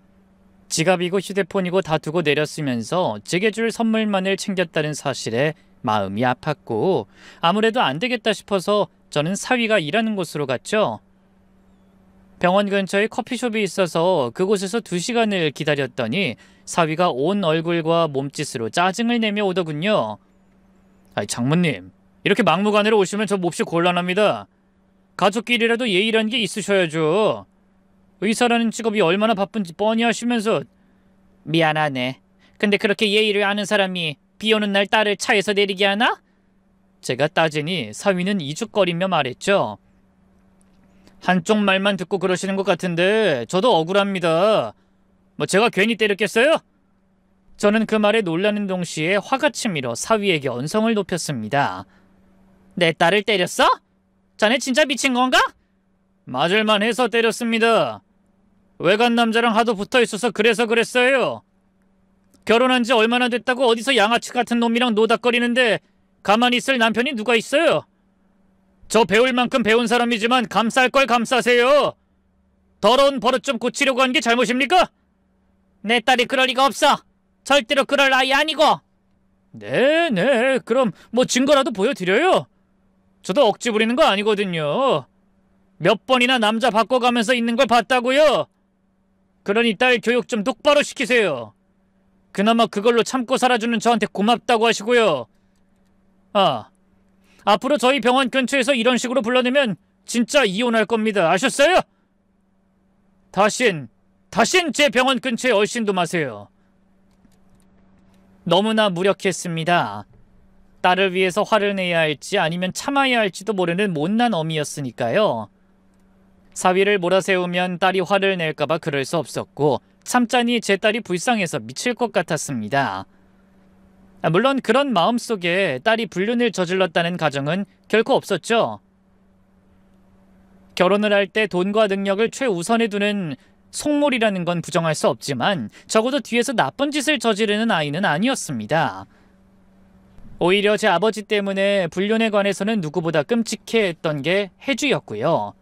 지갑이고 휴대폰이고 다 두고 내렸으면서 제게 줄 선물만을 챙겼다는 사실에 마음이 아팠고 아무래도 안 되겠다 싶어서 저는 사위가 일하는 곳으로 갔죠. 병원 근처에 커피숍이 있어서 그곳에서 2시간을 기다렸더니 사위가 온 얼굴과 몸짓으로 짜증을 내며 오더군요. 아이, 장모님, 이렇게 막무가내로 오시면 저 몹시 곤란합니다. 가족끼리라도 예의라는 게 있으셔야죠. 의사라는 직업이 얼마나 바쁜지 뻔히 아시면서. 미안하네. 근데 그렇게 예의를 아는 사람이 비 오는 날 딸을 차에서 내리게 하나? 제가 따지니 사위는 이죽거리며 말했죠. 한쪽 말만 듣고 그러시는 것 같은데 저도 억울합니다. 뭐 제가 괜히 때렸겠어요? 저는 그 말에 놀라는 동시에 화가 치밀어 사위에게 언성을 높였습니다. 내 딸을 때렸어? 자네 진짜 미친 건가? 맞을만 해서 때렸습니다. 외간 남자랑 하도 붙어있어서 그래서 그랬어요. 결혼한 지 얼마나 됐다고 어디서 양아치 같은 놈이랑 노닥거리는데 가만히 있을 남편이 누가 있어요? 저 배울 만큼 배운 사람이지만 감쌀 걸 감싸세요. 더러운 버릇 좀 고치려고 한 게 잘못입니까? 내 딸이 그럴 리가 없어. 절대로 그럴 아이 아니고. 네, 그럼 뭐 증거라도 보여드려요. 저도 억지 부리는 거 아니거든요. 몇 번이나 남자 바꿔가면서 있는 걸 봤다고요. 그러니 딸 교육 좀 똑바로 시키세요. 그나마 그걸로 참고 살아주는 저한테 고맙다고 하시고요. 아, 앞으로 저희 병원 근처에서 이런 식으로 불러내면 진짜 이혼할 겁니다. 아셨어요? 다신 제 병원 근처에 얼씬도 마세요. 너무나 무력했습니다. 딸을 위해서 화를 내야 할지 아니면 참아야 할지도 모르는 못난 어미였으니까요. 사위를 몰아세우면 딸이 화를 낼까봐 그럴 수 없었고 참자니 제 딸이 불쌍해서 미칠 것 같았습니다. 물론 그런 마음속에 딸이 불륜을 저질렀다는 가정은 결코 없었죠. 결혼을 할 때 돈과 능력을 최우선에 두는 속물이라는 건 부정할 수 없지만 적어도 뒤에서 나쁜 짓을 저지르는 아이는 아니었습니다. 오히려 제 아버지 때문에 불륜에 관해서는 누구보다 끔찍해했던 게 혜주였고요.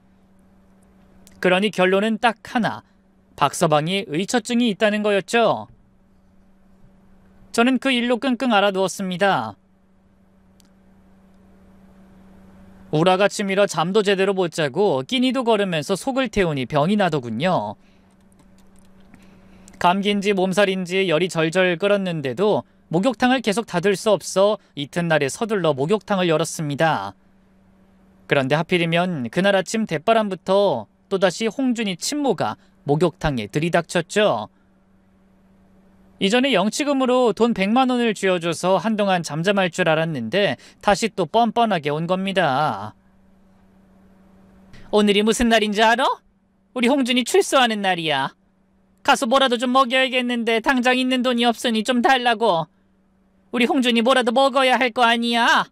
그러니 결론은 딱 하나, 박서방이 의처증이 있다는 거였죠. 저는 그 일로 끙끙 앓아두었습니다. 우라가 치밀어 잠도 제대로 못 자고 끼니도 걸으면서 속을 태우니 병이 나더군요. 감기인지 몸살인지 열이 절절 끓었는데도 목욕탕을 계속 닫을 수 없어 이튿날에 서둘러 목욕탕을 열었습니다. 그런데 하필이면 그날 아침 대바람부터 또다시 홍준이 친모가 목욕탕에 들이닥쳤죠. 이전에 영치금으로 돈 100만 원을 쥐어줘서 한동안 잠잠할 줄 알았는데 다시 또 뻔뻔하게 온 겁니다. 오늘이 무슨 날인지 알아? 우리 홍준이 출소하는 날이야. 가서 뭐라도 좀 먹여야겠는데 당장 있는 돈이 없으니 좀 달라고. 우리 홍준이 뭐라도 먹어야 할 거 아니야?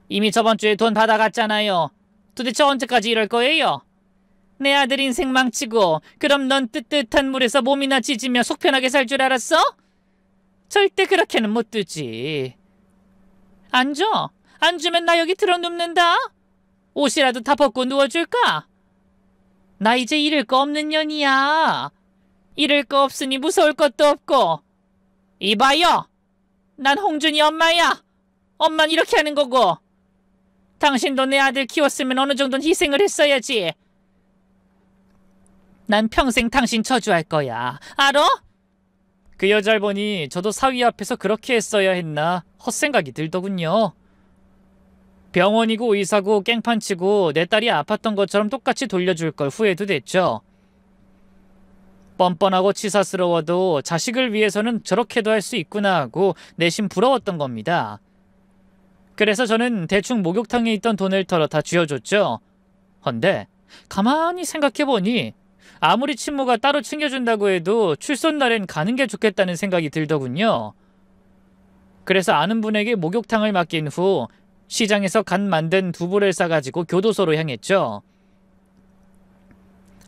이미 저번 주에 돈 받아갔잖아요. 도대체 언제까지 이럴 거예요? 내 아들 인생 망치고 그럼 넌 뜨뜻한 물에서 몸이나 지지며 속 편하게 살 줄 알았어? 절대 그렇게는 못 두지. 안 줘? 안 주면 나 여기 들어 눕는다? 옷이라도 다 벗고 누워줄까? 나 이제 잃을 거 없는 년이야. 잃을 거 없으니 무서울 것도 없고. 이봐요. 난 홍준이 엄마야. 엄만 이렇게 하는 거고. 당신도 내 아들 키웠으면 어느 정도는 희생을 했어야지. 난 평생 당신 저주할 거야. 알아? 그 여자를 보니 저도 사위 앞에서 그렇게 했어야 했나 헛생각이 들더군요. 병원이고 의사고 깽판치고 내 딸이 아팠던 것처럼 똑같이 돌려줄 걸 후회도 됐죠. 뻔뻔하고 치사스러워도 자식을 위해서는 저렇게도 할 수 있구나 하고 내심 부러웠던 겁니다. 그래서 저는 대충 목욕탕에 있던 돈을 털어 다 쥐어줬죠. 헌데 가만히 생각해보니 아무리 친모가 따로 챙겨준다고 해도 출손날엔 가는 게 좋겠다는 생각이 들더군요. 그래서 아는 분에게 목욕탕을 맡긴 후 시장에서 간 만든 두부를 싸가지고 교도소로 향했죠.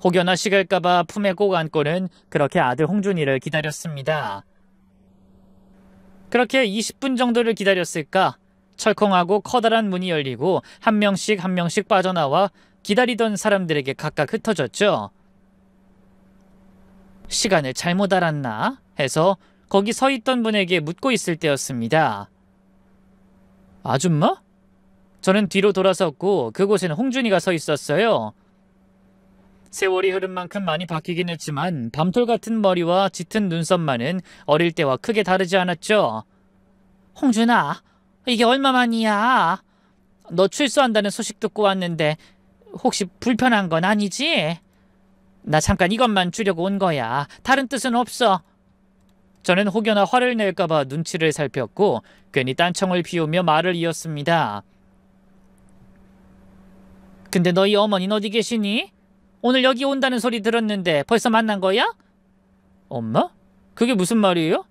혹여나 식을까봐 품에 꼭 안고는 그렇게 아들 홍준이를 기다렸습니다. 그렇게 20분 정도를 기다렸을까 철컹하고 커다란 문이 열리고 한 명씩 한 명씩 빠져나와 기다리던 사람들에게 각각 흩어졌죠. 시간을 잘못 알았나 해서 거기 서 있던 분에게 묻고 있을 때였습니다. 아줌마? 저는 뒤로 돌아섰고 그곳에는 홍준이가 서 있었어요. 세월이 흐른 만큼 많이 바뀌긴 했지만 밤톨 같은 머리와 짙은 눈썹만은 어릴 때와 크게 다르지 않았죠. 홍준아, 이게 얼마만이야? 너 출소한다는 소식 듣고 왔는데 혹시 불편한 건 아니지? 나 잠깐 이것만 주려고 온 거야. 다른 뜻은 없어. 저는 혹여나 화를 낼까봐 눈치를 살폈고 괜히 딴청을 피우며 말을 이었습니다. 근데 너희 어머니는 어디 계시니? 오늘 여기 온다는 소리 들었는데 벌써 만난 거야? 엄마? 그게 무슨 말이에요?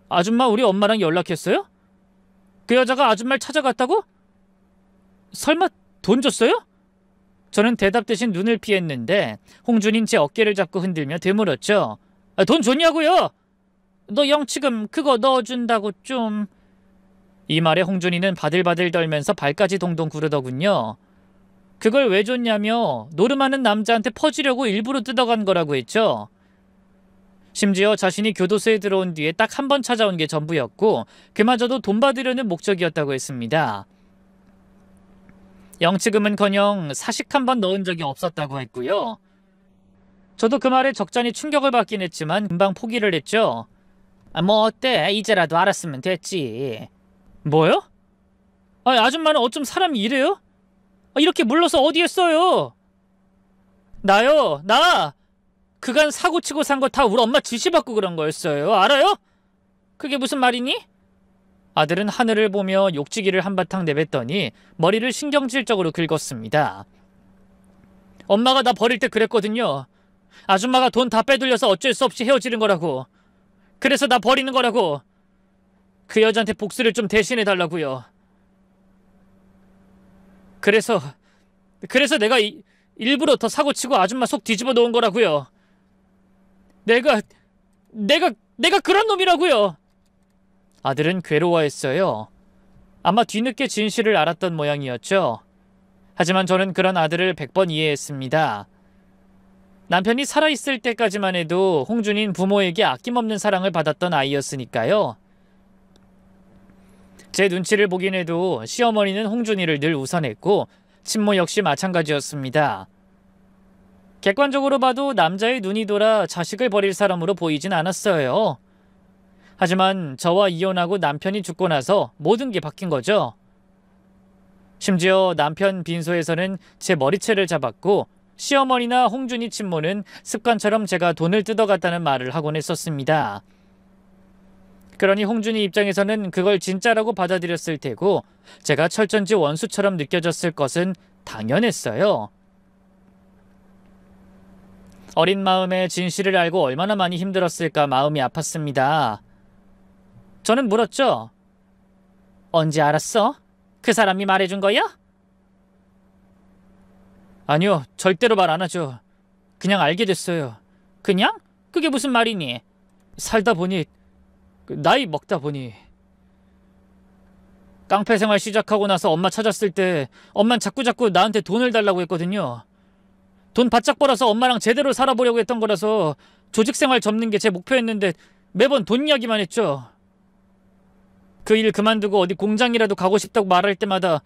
아줌마 우리 엄마랑 연락했어요? 그 여자가 아줌마를 찾아갔다고? 설마 돈 줬어요? 저는 대답 대신 눈을 피했는데 홍준인 제 어깨를 잡고 흔들며 되물었죠. 돈 줬냐고요? 너 영치금 그거 넣어준다고 좀... 이 말에 홍준이는 바들바들 떨면서 발까지 동동 구르더군요. 그걸 왜 줬냐며 노름하는 남자한테 퍼주려고 일부러 뜯어간 거라고 했죠. 심지어 자신이 교도소에 들어온 뒤에 딱 한 번 찾아온 게 전부였고 그마저도 돈 받으려는 목적이었다고 했습니다. 영치금은커녕 사식 한 번 넣은 적이 없었다고 했고요. 저도 그 말에 적잖이 충격을 받긴 했지만 금방 포기를 했죠. 뭐 어때? 이제라도 알았으면 됐지. 뭐요? 아줌마는 어쩜 사람이 이래요? 이렇게 물러서 어디에 써요? 나요? 나! 그간 사고치고 산 거 다 우리 엄마 지시받고 그런 거였어요. 알아요? 그게 무슨 말이니? 아들은 하늘을 보며 욕지기를 한바탕 내뱉더니 머리를 신경질적으로 긁었습니다. 엄마가 나 버릴 때 그랬거든요. 아줌마가 돈 다 빼돌려서 어쩔 수 없이 헤어지는 거라고. 그래서 나 버리는 거라고. 그 여자한테 복수를 좀 대신해달라고요. 그래서 내가 일부러 더 사고치고 아줌마 속 뒤집어 놓은 거라고요. 내가 그런 놈이라고요. 아들은 괴로워했어요. 아마 뒤늦게 진실을 알았던 모양이었죠. 하지만 저는 그런 아들을 100번 이해했습니다. 남편이 살아있을 때까지만 해도 홍준인 부모에게 아낌없는 사랑을 받았던 아이였으니까요. 제 눈치를 보긴 해도 시어머니는 홍준이를 늘 우선했고 친모 역시 마찬가지였습니다. 객관적으로 봐도 남자의 눈이 돌아 자식을 버릴 사람으로 보이진 않았어요. 하지만 저와 이혼하고 남편이 죽고 나서 모든 게 바뀐 거죠. 심지어 남편 빈소에서는 제 머리채를 잡았고 시어머니나 홍준이 친모는 습관처럼 제가 돈을 뜯어갔다는 말을 하곤 했었습니다. 그러니 홍준이 입장에서는 그걸 진짜라고 받아들였을 테고 제가 철전지 원수처럼 느껴졌을 것은 당연했어요. 어린 마음에 진실을 알고 얼마나 많이 힘들었을까 마음이 아팠습니다. 저는 물었죠. 언제 알았어? 그 사람이 말해준 거야? 아니요, 절대로 말 안 하죠. 그냥 알게 됐어요. 그냥? 그게 무슨 말이니? 살다 보니, 나이 먹다 보니. 깡패 생활 시작하고 나서 엄마 찾았을 때 엄만 자꾸자꾸 나한테 돈을 달라고 했거든요. 돈 바짝 벌어서 엄마랑 제대로 살아보려고 했던 거라서 조직 생활 접는 게 제 목표였는데 매번 돈 이야기만 했죠. 그 일 그만두고 어디 공장이라도 가고 싶다고 말할 때마다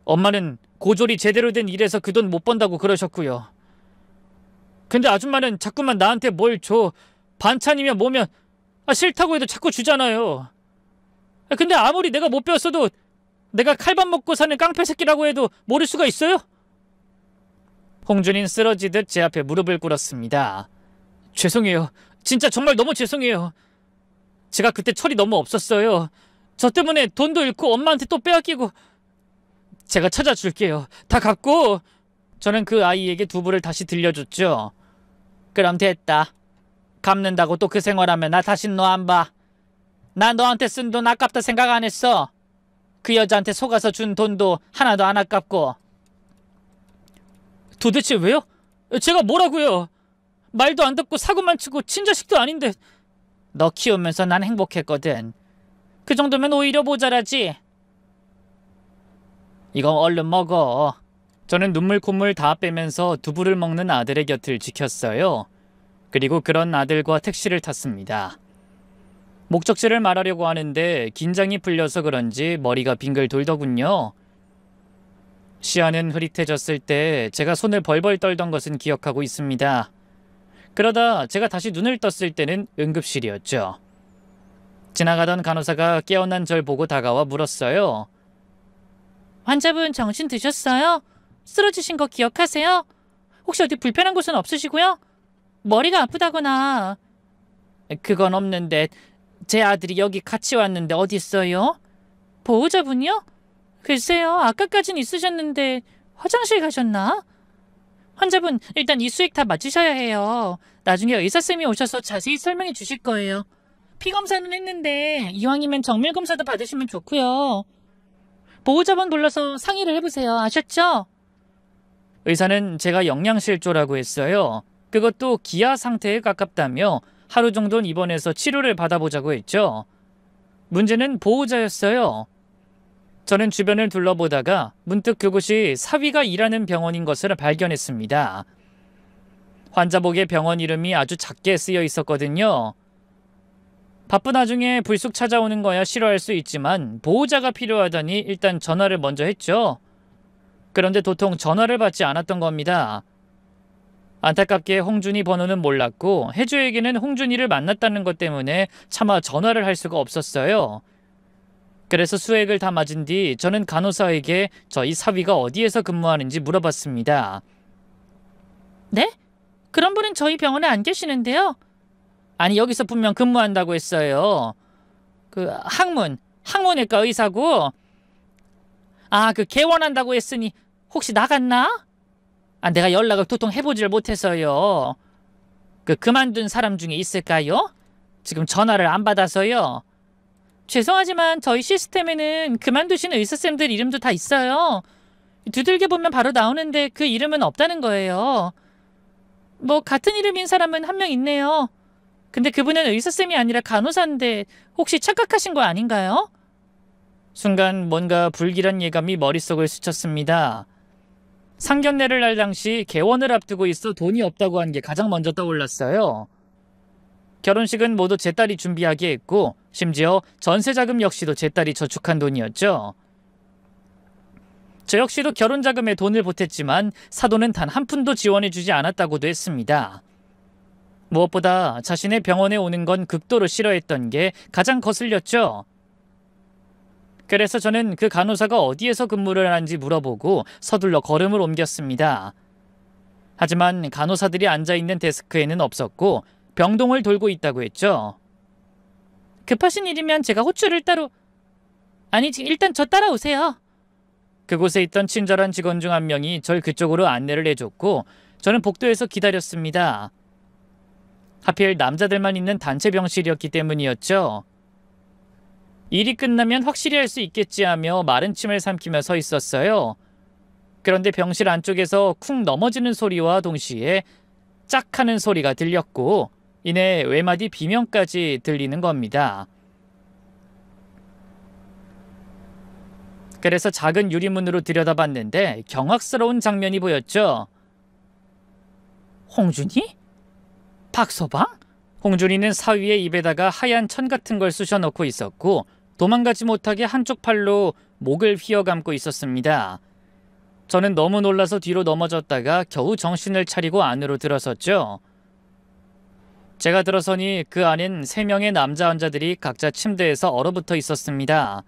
엄마는 고졸이 제대로 된 일에서 그 돈 못 번다고 그러셨고요. 근데 아줌마는 자꾸만 나한테 뭘 줘. 반찬이면 뭐면 싫다고 해도 자꾸 주잖아요. 근데 아무리 내가 못 배웠어도 내가 칼밥 먹고 사는 깡패 새끼라고 해도 모를 수가 있어요? 홍준인 쓰러지듯 제 앞에 무릎을 꿇었습니다. 죄송해요. 진짜 정말 너무 죄송해요. 제가 그때 철이 너무 없었어요. 저 때문에 돈도 잃고 엄마한테 또 빼앗기고. 제가 찾아줄게요. 다 갚고. 저는 그 아이에게 두부를 다시 들려줬죠. 그럼 됐다. 갚는다고 또 그 생활하면 나 다신 너 안 봐. 나 너한테 쓴 돈 아깝다 생각 안 했어. 그 여자한테 속아서 준 돈도 하나도 안 아깝고. 도대체 왜요? 제가 뭐라고요? 말도 안 듣고 사고만 치고 친자식도 아닌데. 너 키우면서 난 행복했거든. 그 정도면 오히려 모자라지. 이거 얼른 먹어. 저는 눈물 콧물 다 빼면서 두부를 먹는 아들의 곁을 지켰어요. 그리고 그런 아들과 택시를 탔습니다. 목적지를 말하려고 하는데 긴장이 풀려서 그런지 머리가 빙글 돌더군요. 시야는 흐릿해졌을 때 제가 손을 벌벌 떨던 것은 기억하고 있습니다. 그러다 제가 다시 눈을 떴을 때는 응급실이었죠. 지나가던 간호사가 깨어난 절 보고 다가와 물었어요. 환자분 정신 드셨어요? 쓰러지신 거 기억하세요? 혹시 어디 불편한 곳은 없으시고요? 머리가 아프다거나. 그건 없는데 제 아들이 여기 같이 왔는데 어디 있어요? 보호자분이요? 글쎄요. 아까까진 있으셨는데 화장실 가셨나? 환자분 일단 이 수액 다 맞으셔야 해요. 나중에 의사쌤이 오셔서 자세히 설명해 주실 거예요. 피검사는 했는데 이왕이면 정밀검사도 받으시면 좋고요. 보호자분 불러서 상의를 해보세요. 아셨죠? 의사는 제가 영양실조라고 했어요. 그것도 기아 상태에 가깝다며 하루 정도는 입원해서 치료를 받아보자고 했죠. 문제는 보호자였어요. 저는 주변을 둘러보다가 문득 그곳이 사위가 일하는 병원인 것을 발견했습니다. 환자복에 병원 이름이 아주 작게 쓰여 있었거든요. 바쁜 와중에 불쑥 찾아오는 거야 싫어할 수 있지만 보호자가 필요하다니 일단 전화를 먼저 했죠. 그런데 도통 전화를 받지 않았던 겁니다. 안타깝게 홍준이 번호는 몰랐고 혜주에게는 홍준이를 만났다는 것 때문에 차마 전화를 할 수가 없었어요. 그래서 수액을 다 맞은 뒤 저는 간호사에게 저희 사위가 어디에서 근무하는지 물어봤습니다. 네? 그런 분은 저희 병원에 안 계시는데요. 아니 여기서 분명 근무한다고 했어요. 그 항문외과 의사고. 아, 그 개원한다고 했으니 혹시 나갔나? 아, 내가 연락을 도통 해보지를 못해서요. 그만둔 사람 중에 있을까요? 지금 전화를 안 받아서요. 죄송하지만 저희 시스템에는 그만두신 의사쌤들 이름도 다 있어요. 두들겨 보면 바로 나오는데 그 이름은 없다는 거예요. 뭐 같은 이름인 사람은 한 명 있네요. 근데 그분은 의사쌤이 아니라 간호사인데 혹시 착각하신 거 아닌가요? 순간 뭔가 불길한 예감이 머릿속을 스쳤습니다. 상견례를 할 당시 개원을 앞두고 있어 돈이 없다고 한 게 가장 먼저 떠올랐어요. 결혼식은 모두 제 딸이 준비하게 했고 심지어 전세자금 역시도 제 딸이 저축한 돈이었죠. 저 역시도 결혼자금에 돈을 보탰지만 사돈은 단 한 푼도 지원해주지 않았다고도 했습니다. 무엇보다 자신의 병원에 오는 건 극도로 싫어했던 게 가장 거슬렸죠. 그래서 저는 그 간호사가 어디에서 근무를 하는지 물어보고 서둘러 걸음을 옮겼습니다. 하지만 간호사들이 앉아있는 데스크에는 없었고 병동을 돌고 있다고 했죠. 급하신 일이면 제가 호출을 따로... 아니, 일단 저 따라오세요. 그곳에 있던 친절한 직원 중 한 명이 절 그쪽으로 안내를 해줬고 저는 복도에서 기다렸습니다. 하필 남자들만 있는 단체 병실이었기 때문이었죠. 일이 끝나면 확실히 할 수 있겠지 하며 마른 침을 삼키며 서 있었어요. 그런데 병실 안쪽에서 쿵 넘어지는 소리와 동시에 짝 하는 소리가 들렸고 이내 외마디 비명까지 들리는 겁니다. 그래서 작은 유리문으로 들여다봤는데 경악스러운 장면이 보였죠. 홍준이? 박서방? 홍준이는 사위의 입에다가 하얀 천 같은 걸 쑤셔넣고 있었고 도망가지 못하게 한쪽 팔로 목을 휘어감고 있었습니다. 저는 너무 놀라서 뒤로 넘어졌다가 겨우 정신을 차리고 안으로 들어섰죠. 제가 들어서니 그 안엔 3명의 남자 환자들이 각자 침대에서 얼어붙어 있었습니다.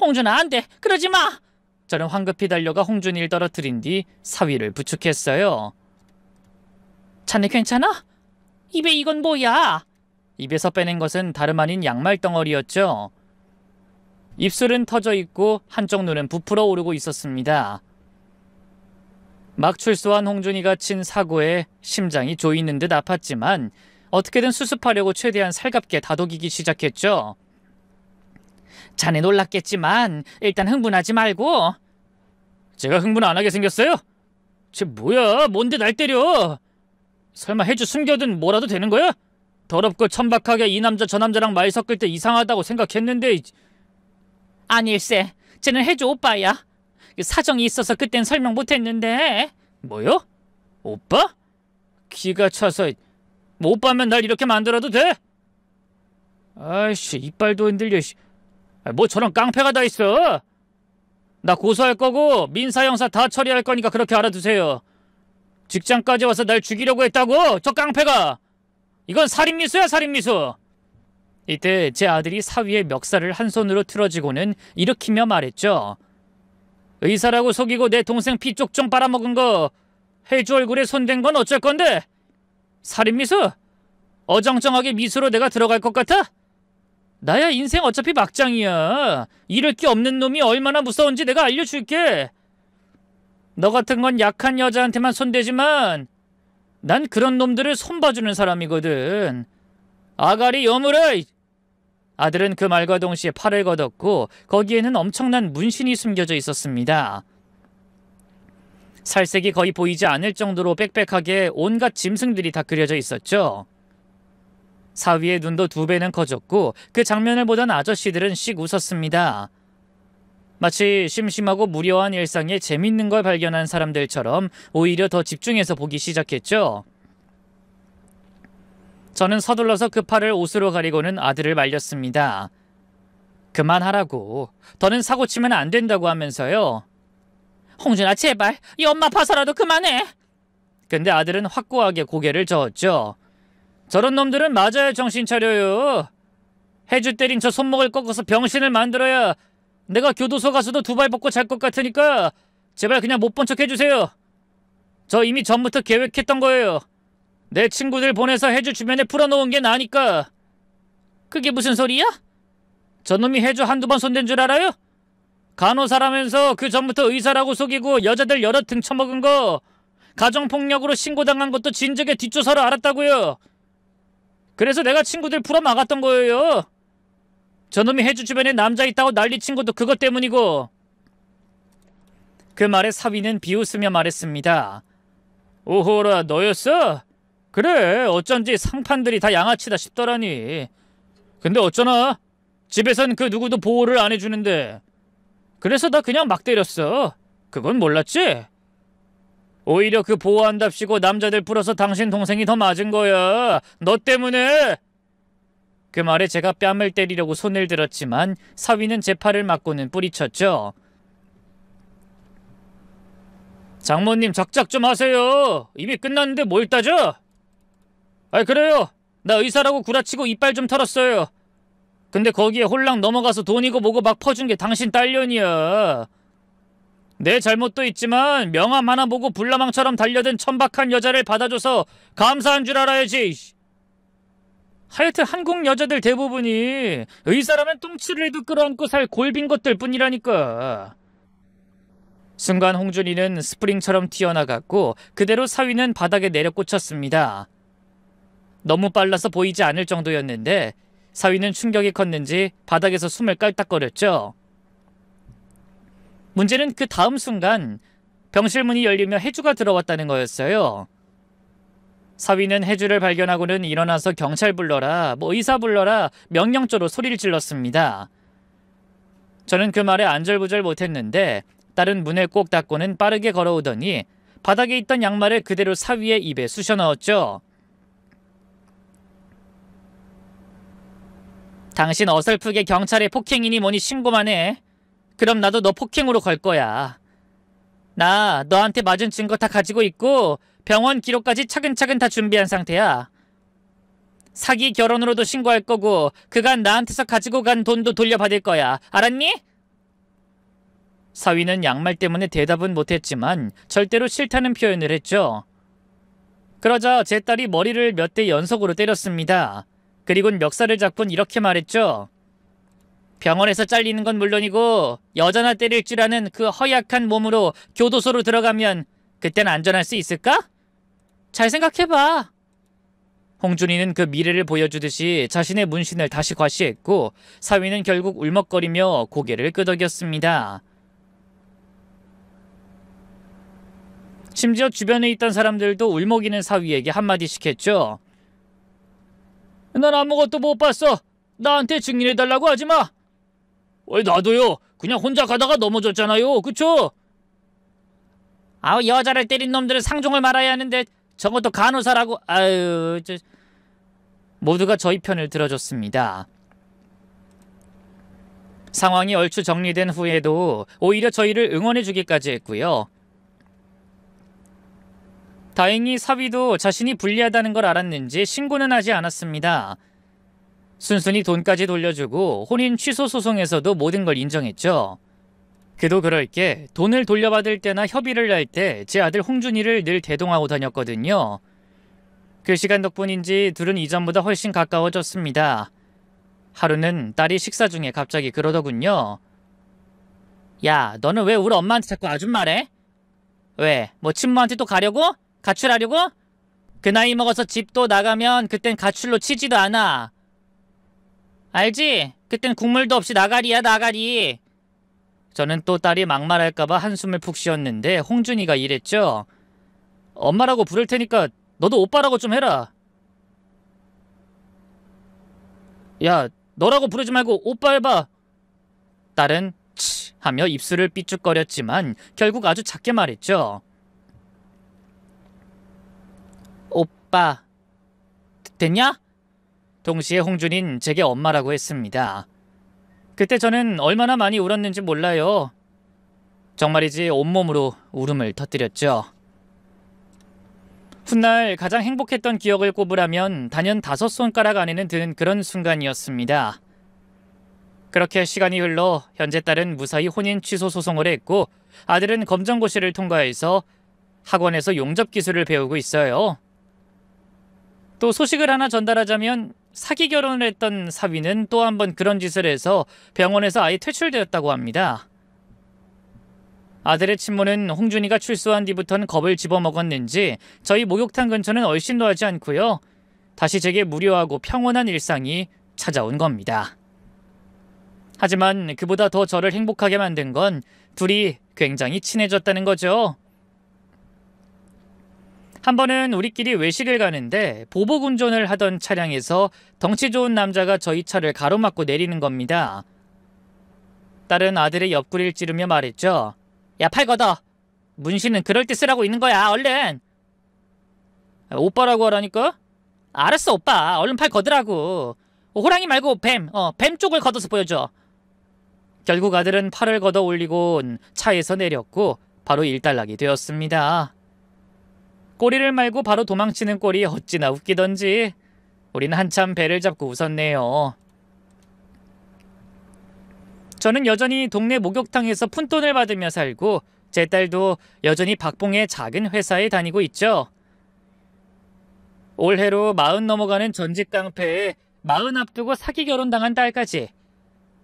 홍준아, 안 돼! 그러지 마! 저는 황급히 달려가 홍준이를 떨어뜨린 뒤 사위를 부축했어요. 자네 괜찮아? 입에 이건 뭐야? 입에서 빼낸 것은 다름 아닌 양말 덩어리였죠. 입술은 터져 있고 한쪽 눈은 부풀어 오르고 있었습니다. 막 출소한 홍준이가 친 사고에 심장이 조이는 듯 아팠지만 어떻게든 수습하려고 최대한 살갑게 다독이기 시작했죠. 자네 놀랐겠지만 일단 흥분하지 말고. 제가 흥분 안 하게 생겼어요? 쟤 뭐야? 뭔데 날 때려? 설마 해주 숨겨둔 뭐라도 되는 거야? 더럽고 천박하게 이 남자 저 남자랑 말 섞을 때 이상하다고 생각했는데. 아닐세, 쟤는 해주 오빠야. 사정이 있어서 그땐 설명 못했는데. 뭐요? 오빠? 기가 차서. 뭐 오빠면 날 이렇게 만들어도 돼? 아이씨, 이빨도 흔들려. 뭐 저런 깡패가 다 있어. 나 고소할 거고 민사 형사 다 처리할 거니까 그렇게 알아두세요. 직장까지 와서 날 죽이려고 했다고? 저 깡패가. 이건 살인미수야, 살인미수. 이때 제 아들이 사위의 멱살을 한 손으로 틀어지고는 일으키며 말했죠. 의사라고 속이고 내 동생 피 쪽좀 빨아먹은 거 해주 얼굴에 손댄 건 어쩔 건데? 살인미수? 어정쩡하게 미수로 내가 들어갈 것 같아? 나야 인생 어차피 막장이야. 잃을 게 없는 놈이 얼마나 무서운지 내가 알려줄게. 너 같은 건 약한 여자한테만 손대지만 난 그런 놈들을 손봐주는 사람이거든. 아가리 여물어! 아들은 그 말과 동시에 팔을 걷었고 거기에는 엄청난 문신이 숨겨져 있었습니다. 살색이 거의 보이지 않을 정도로 빽빽하게 온갖 짐승들이 다 그려져 있었죠. 사위의 눈도 2배는 커졌고 그 장면을 보던 아저씨들은 씩 웃었습니다. 마치 심심하고 무료한 일상에 재밌는 걸 발견한 사람들처럼 오히려 더 집중해서 보기 시작했죠. 저는 서둘러서 그 팔을 옷으로 가리고는 아들을 말렸습니다. 그만하라고. 더는 사고치면 안 된다고 하면서요. 홍준아, 제발 이 엄마 봐서라도 그만해. 근데 아들은 확고하게 고개를 저었죠. 저런 놈들은 맞아야 정신 차려요. 해주 때린 저 손목을 꺾어서 병신을 만들어야 내가 교도소 가서도 2발 벗고 잘 것 같으니까 제발 그냥 못 본 척 해주세요. 저 이미 전부터 계획했던 거예요. 내 친구들 보내서 해주 주변에 풀어놓은 게 나니까. 그게 무슨 소리야? 저놈이 해주 한두 번 손댄 줄 알아요? 간호사라면서 그 전부터 의사라고 속이고 여자들 여럿 등쳐먹은 거, 가정폭력으로 신고당한 것도 진즉에 뒷조사로 알았다고요. 그래서 내가 친구들 풀어막았던 거예요. 저놈이 해주 주변에 남자 있다고 난리친 것도 그것 때문이고. 그 말에 사위는 비웃으며 말했습니다. 오호라, 너였어? 그래, 어쩐지 상판들이 다 양아치다 싶더라니. 근데 어쩌나? 집에선 그 누구도 보호를 안 해주는데. 그래서 나 그냥 막 때렸어. 그건 몰랐지? 오히려 그 보호한답시고 남자들 풀어서 당신 동생이 더 맞은 거야. 너 때문에. 그 말에 제가 뺨을 때리려고 손을 들었지만 사위는 제 팔을 막고는 뿌리쳤죠. 장모님, 작작 좀 하세요. 이미 끝났는데 뭘 따져? 아이, 그래요. 나 의사라고 구라치고 이빨 좀 털었어요. 근데 거기에 홀랑 넘어가서 돈이고 뭐고 막 퍼준 게 당신 딸년이야. 내 잘못도 있지만 명함 하나 보고 불나방처럼 달려든 천박한 여자를 받아줘서 감사한 줄 알아야지. 하여튼 한국 여자들 대부분이 의사라면 똥치를 해도 끌어안고 살 골빈 것들 뿐이라니까. 순간 홍준이는 스프링처럼 튀어나갔고 그대로 사위는 바닥에 내려 꽂혔습니다. 너무 빨라서 보이지 않을 정도였는데 사위는 충격이 컸는지 바닥에서 숨을 깔딱거렸죠. 문제는 그 다음 순간 병실 문이 열리며 해주가 들어왔다는 거였어요. 사위는 해주를 발견하고는 일어나서 경찰 불러라, 뭐 의사 불러라 명령조로 소리를 질렀습니다. 저는 그 말에 안절부절 못했는데 딸은 문을 꼭 닫고는 빠르게 걸어오더니 바닥에 있던 양말을 그대로 사위의 입에 쑤셔 넣었죠. 당신 어설프게 경찰에 폭행이니 뭐니 신고만 해. 그럼 나도 너 폭행으로 걸 거야. 나 너한테 맞은 증거 다 가지고 있고 병원 기록까지 차근차근 다 준비한 상태야. 사기 결혼으로도 신고할 거고 그간 나한테서 가지고 간 돈도 돌려받을 거야. 알았니? 사위는 양말 때문에 대답은 못했지만 절대로 싫다는 표현을 했죠. 그러자 제 딸이 머리를 몇 대 연속으로 때렸습니다. 그리곤 멱살을 잡곤 이렇게 말했죠. 병원에서 잘리는 건 물론이고 여자나 때릴 줄 아는 그 허약한 몸으로 교도소로 들어가면 그땐 안전할 수 있을까? 잘 생각해봐. 홍준이는 그 미래를 보여주듯이 자신의 문신을 다시 과시했고 사위는 결국 울먹거리며 고개를 끄덕였습니다. 심지어 주변에 있던 사람들도 울먹이는 사위에게 한마디씩 했죠. 난 아무것도 못 봤어. 나한테 증인해달라고 하지 마. 나도요. 그냥 혼자 가다가 넘어졌잖아요. 그쵸? 여자를 때린 놈들은 상종을 말아야 하는데 저것도 간호사라고. 모두가 저희 편을 들어줬습니다. 상황이 얼추 정리된 후에도 오히려 저희를 응원해주기까지 했고요. 다행히 사위도 자신이 불리하다는 걸 알았는지 신고는 하지 않았습니다. 순순히 돈까지 돌려주고 혼인 취소 소송에서도 모든 걸 인정했죠. 그도 그럴 게 돈을 돌려받을 때나 협의를 할 때 제 아들 홍준이를 늘 대동하고 다녔거든요. 그 시간 덕분인지 둘은 이전보다 훨씬 가까워졌습니다. 하루는 딸이 식사 중에 갑자기 그러더군요. 야, 너는 왜 우리 엄마한테 자꾸 아줌마래? 왜? 뭐 친모한테 또 가려고? 가출하려고? 그 나이 먹어서 집도 나가면 그땐 가출로 치지도 않아. 알지? 그땐 국물도 없이 나가리야, 나가리. 저는 또 딸이 막말할까봐 한숨을 푹 쉬었는데 홍준이가 이랬죠. 엄마라고 부를 테니까 너도 오빠라고 좀 해라. 야, 너라고 부르지 말고 오빠 해봐. 딸은 치 하며 입술을 삐죽거렸지만 결국 아주 작게 말했죠. 오빠. 됐냐? 동시에 홍준인 제게 엄마라고 했습니다. 그때 저는 얼마나 많이 울었는지 몰라요. 정말이지 온몸으로 울음을 터뜨렸죠. 훗날 가장 행복했던 기억을 꼽으라면 단연 5손가락 안에는 드는 그런 순간이었습니다. 그렇게 시간이 흘러 현재 딸은 무사히 혼인 취소 소송을 했고 아들은 검정고시를 통과해서 학원에서 용접 기술을 배우고 있어요. 또 소식을 하나 전달하자면 사기 결혼을 했던 사위는 또 한 번 그런 짓을 해서 병원에서 아예 퇴출되었다고 합니다. 아들의 친모는 홍준이가 출소한 뒤부터는 겁을 집어먹었는지 저희 목욕탕 근처는 얼씬도 하지 않고요. 다시 제게 무료하고 평온한 일상이 찾아온 겁니다. 하지만 그보다 더 저를 행복하게 만든 건 둘이 굉장히 친해졌다는 거죠. 한 번은 우리끼리 외식을 가는데 보복 운전을 하던 차량에서 덩치 좋은 남자가 저희 차를 가로막고 내리는 겁니다. 딸은 아들의 옆구리를 찌르며 말했죠. 야, 팔 걷어. 문신은 그럴 때 쓰라고 있는 거야. 얼른. 오빠라고 하라니까? 알았어, 오빠. 얼른 팔 걷으라고. 호랑이 말고 뱀. 뱀 쪽을 걷어서 보여줘. 결국 아들은 팔을 걷어 올리고 차에서 내렸고 바로 일단락이 되었습니다. 꼬리를 말고 바로 도망치는 꼴이 어찌나 웃기던지 우리는 한참 배를 잡고 웃었네요. 저는 여전히 동네 목욕탕에서 푼돈을 받으며 살고 제 딸도 여전히 박봉의 작은 회사에 다니고 있죠. 올해로 40 넘어가는 전직 깡패에 40 앞두고 사기 결혼당한 딸까지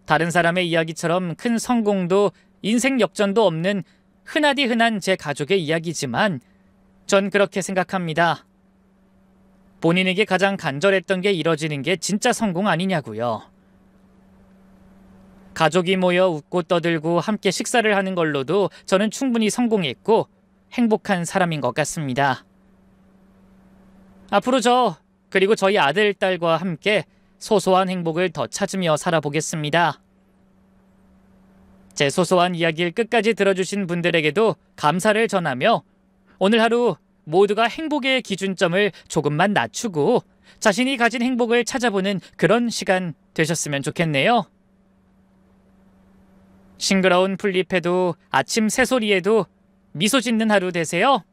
다른 사람의 이야기처럼 큰 성공도 인생 역전도 없는 흔하디 흔한 제 가족의 이야기지만 전 그렇게 생각합니다. 본인에게 가장 간절했던 게 이뤄지는 게 진짜 성공 아니냐고요. 가족이 모여 웃고 떠들고 함께 식사를 하는 걸로도 저는 충분히 성공했고 행복한 사람인 것 같습니다. 앞으로 저 그리고 저희 아들, 딸과 함께 소소한 행복을 더 찾으며 살아보겠습니다. 제 소소한 이야기를 끝까지 들어주신 분들에게도 감사를 전하며 오늘 하루 모두가 행복의 기준점을 조금만 낮추고 자신이 가진 행복을 찾아보는 그런 시간 되셨으면 좋겠네요. 싱그러운 풀잎에도 아침 새소리에도 미소 짓는 하루 되세요.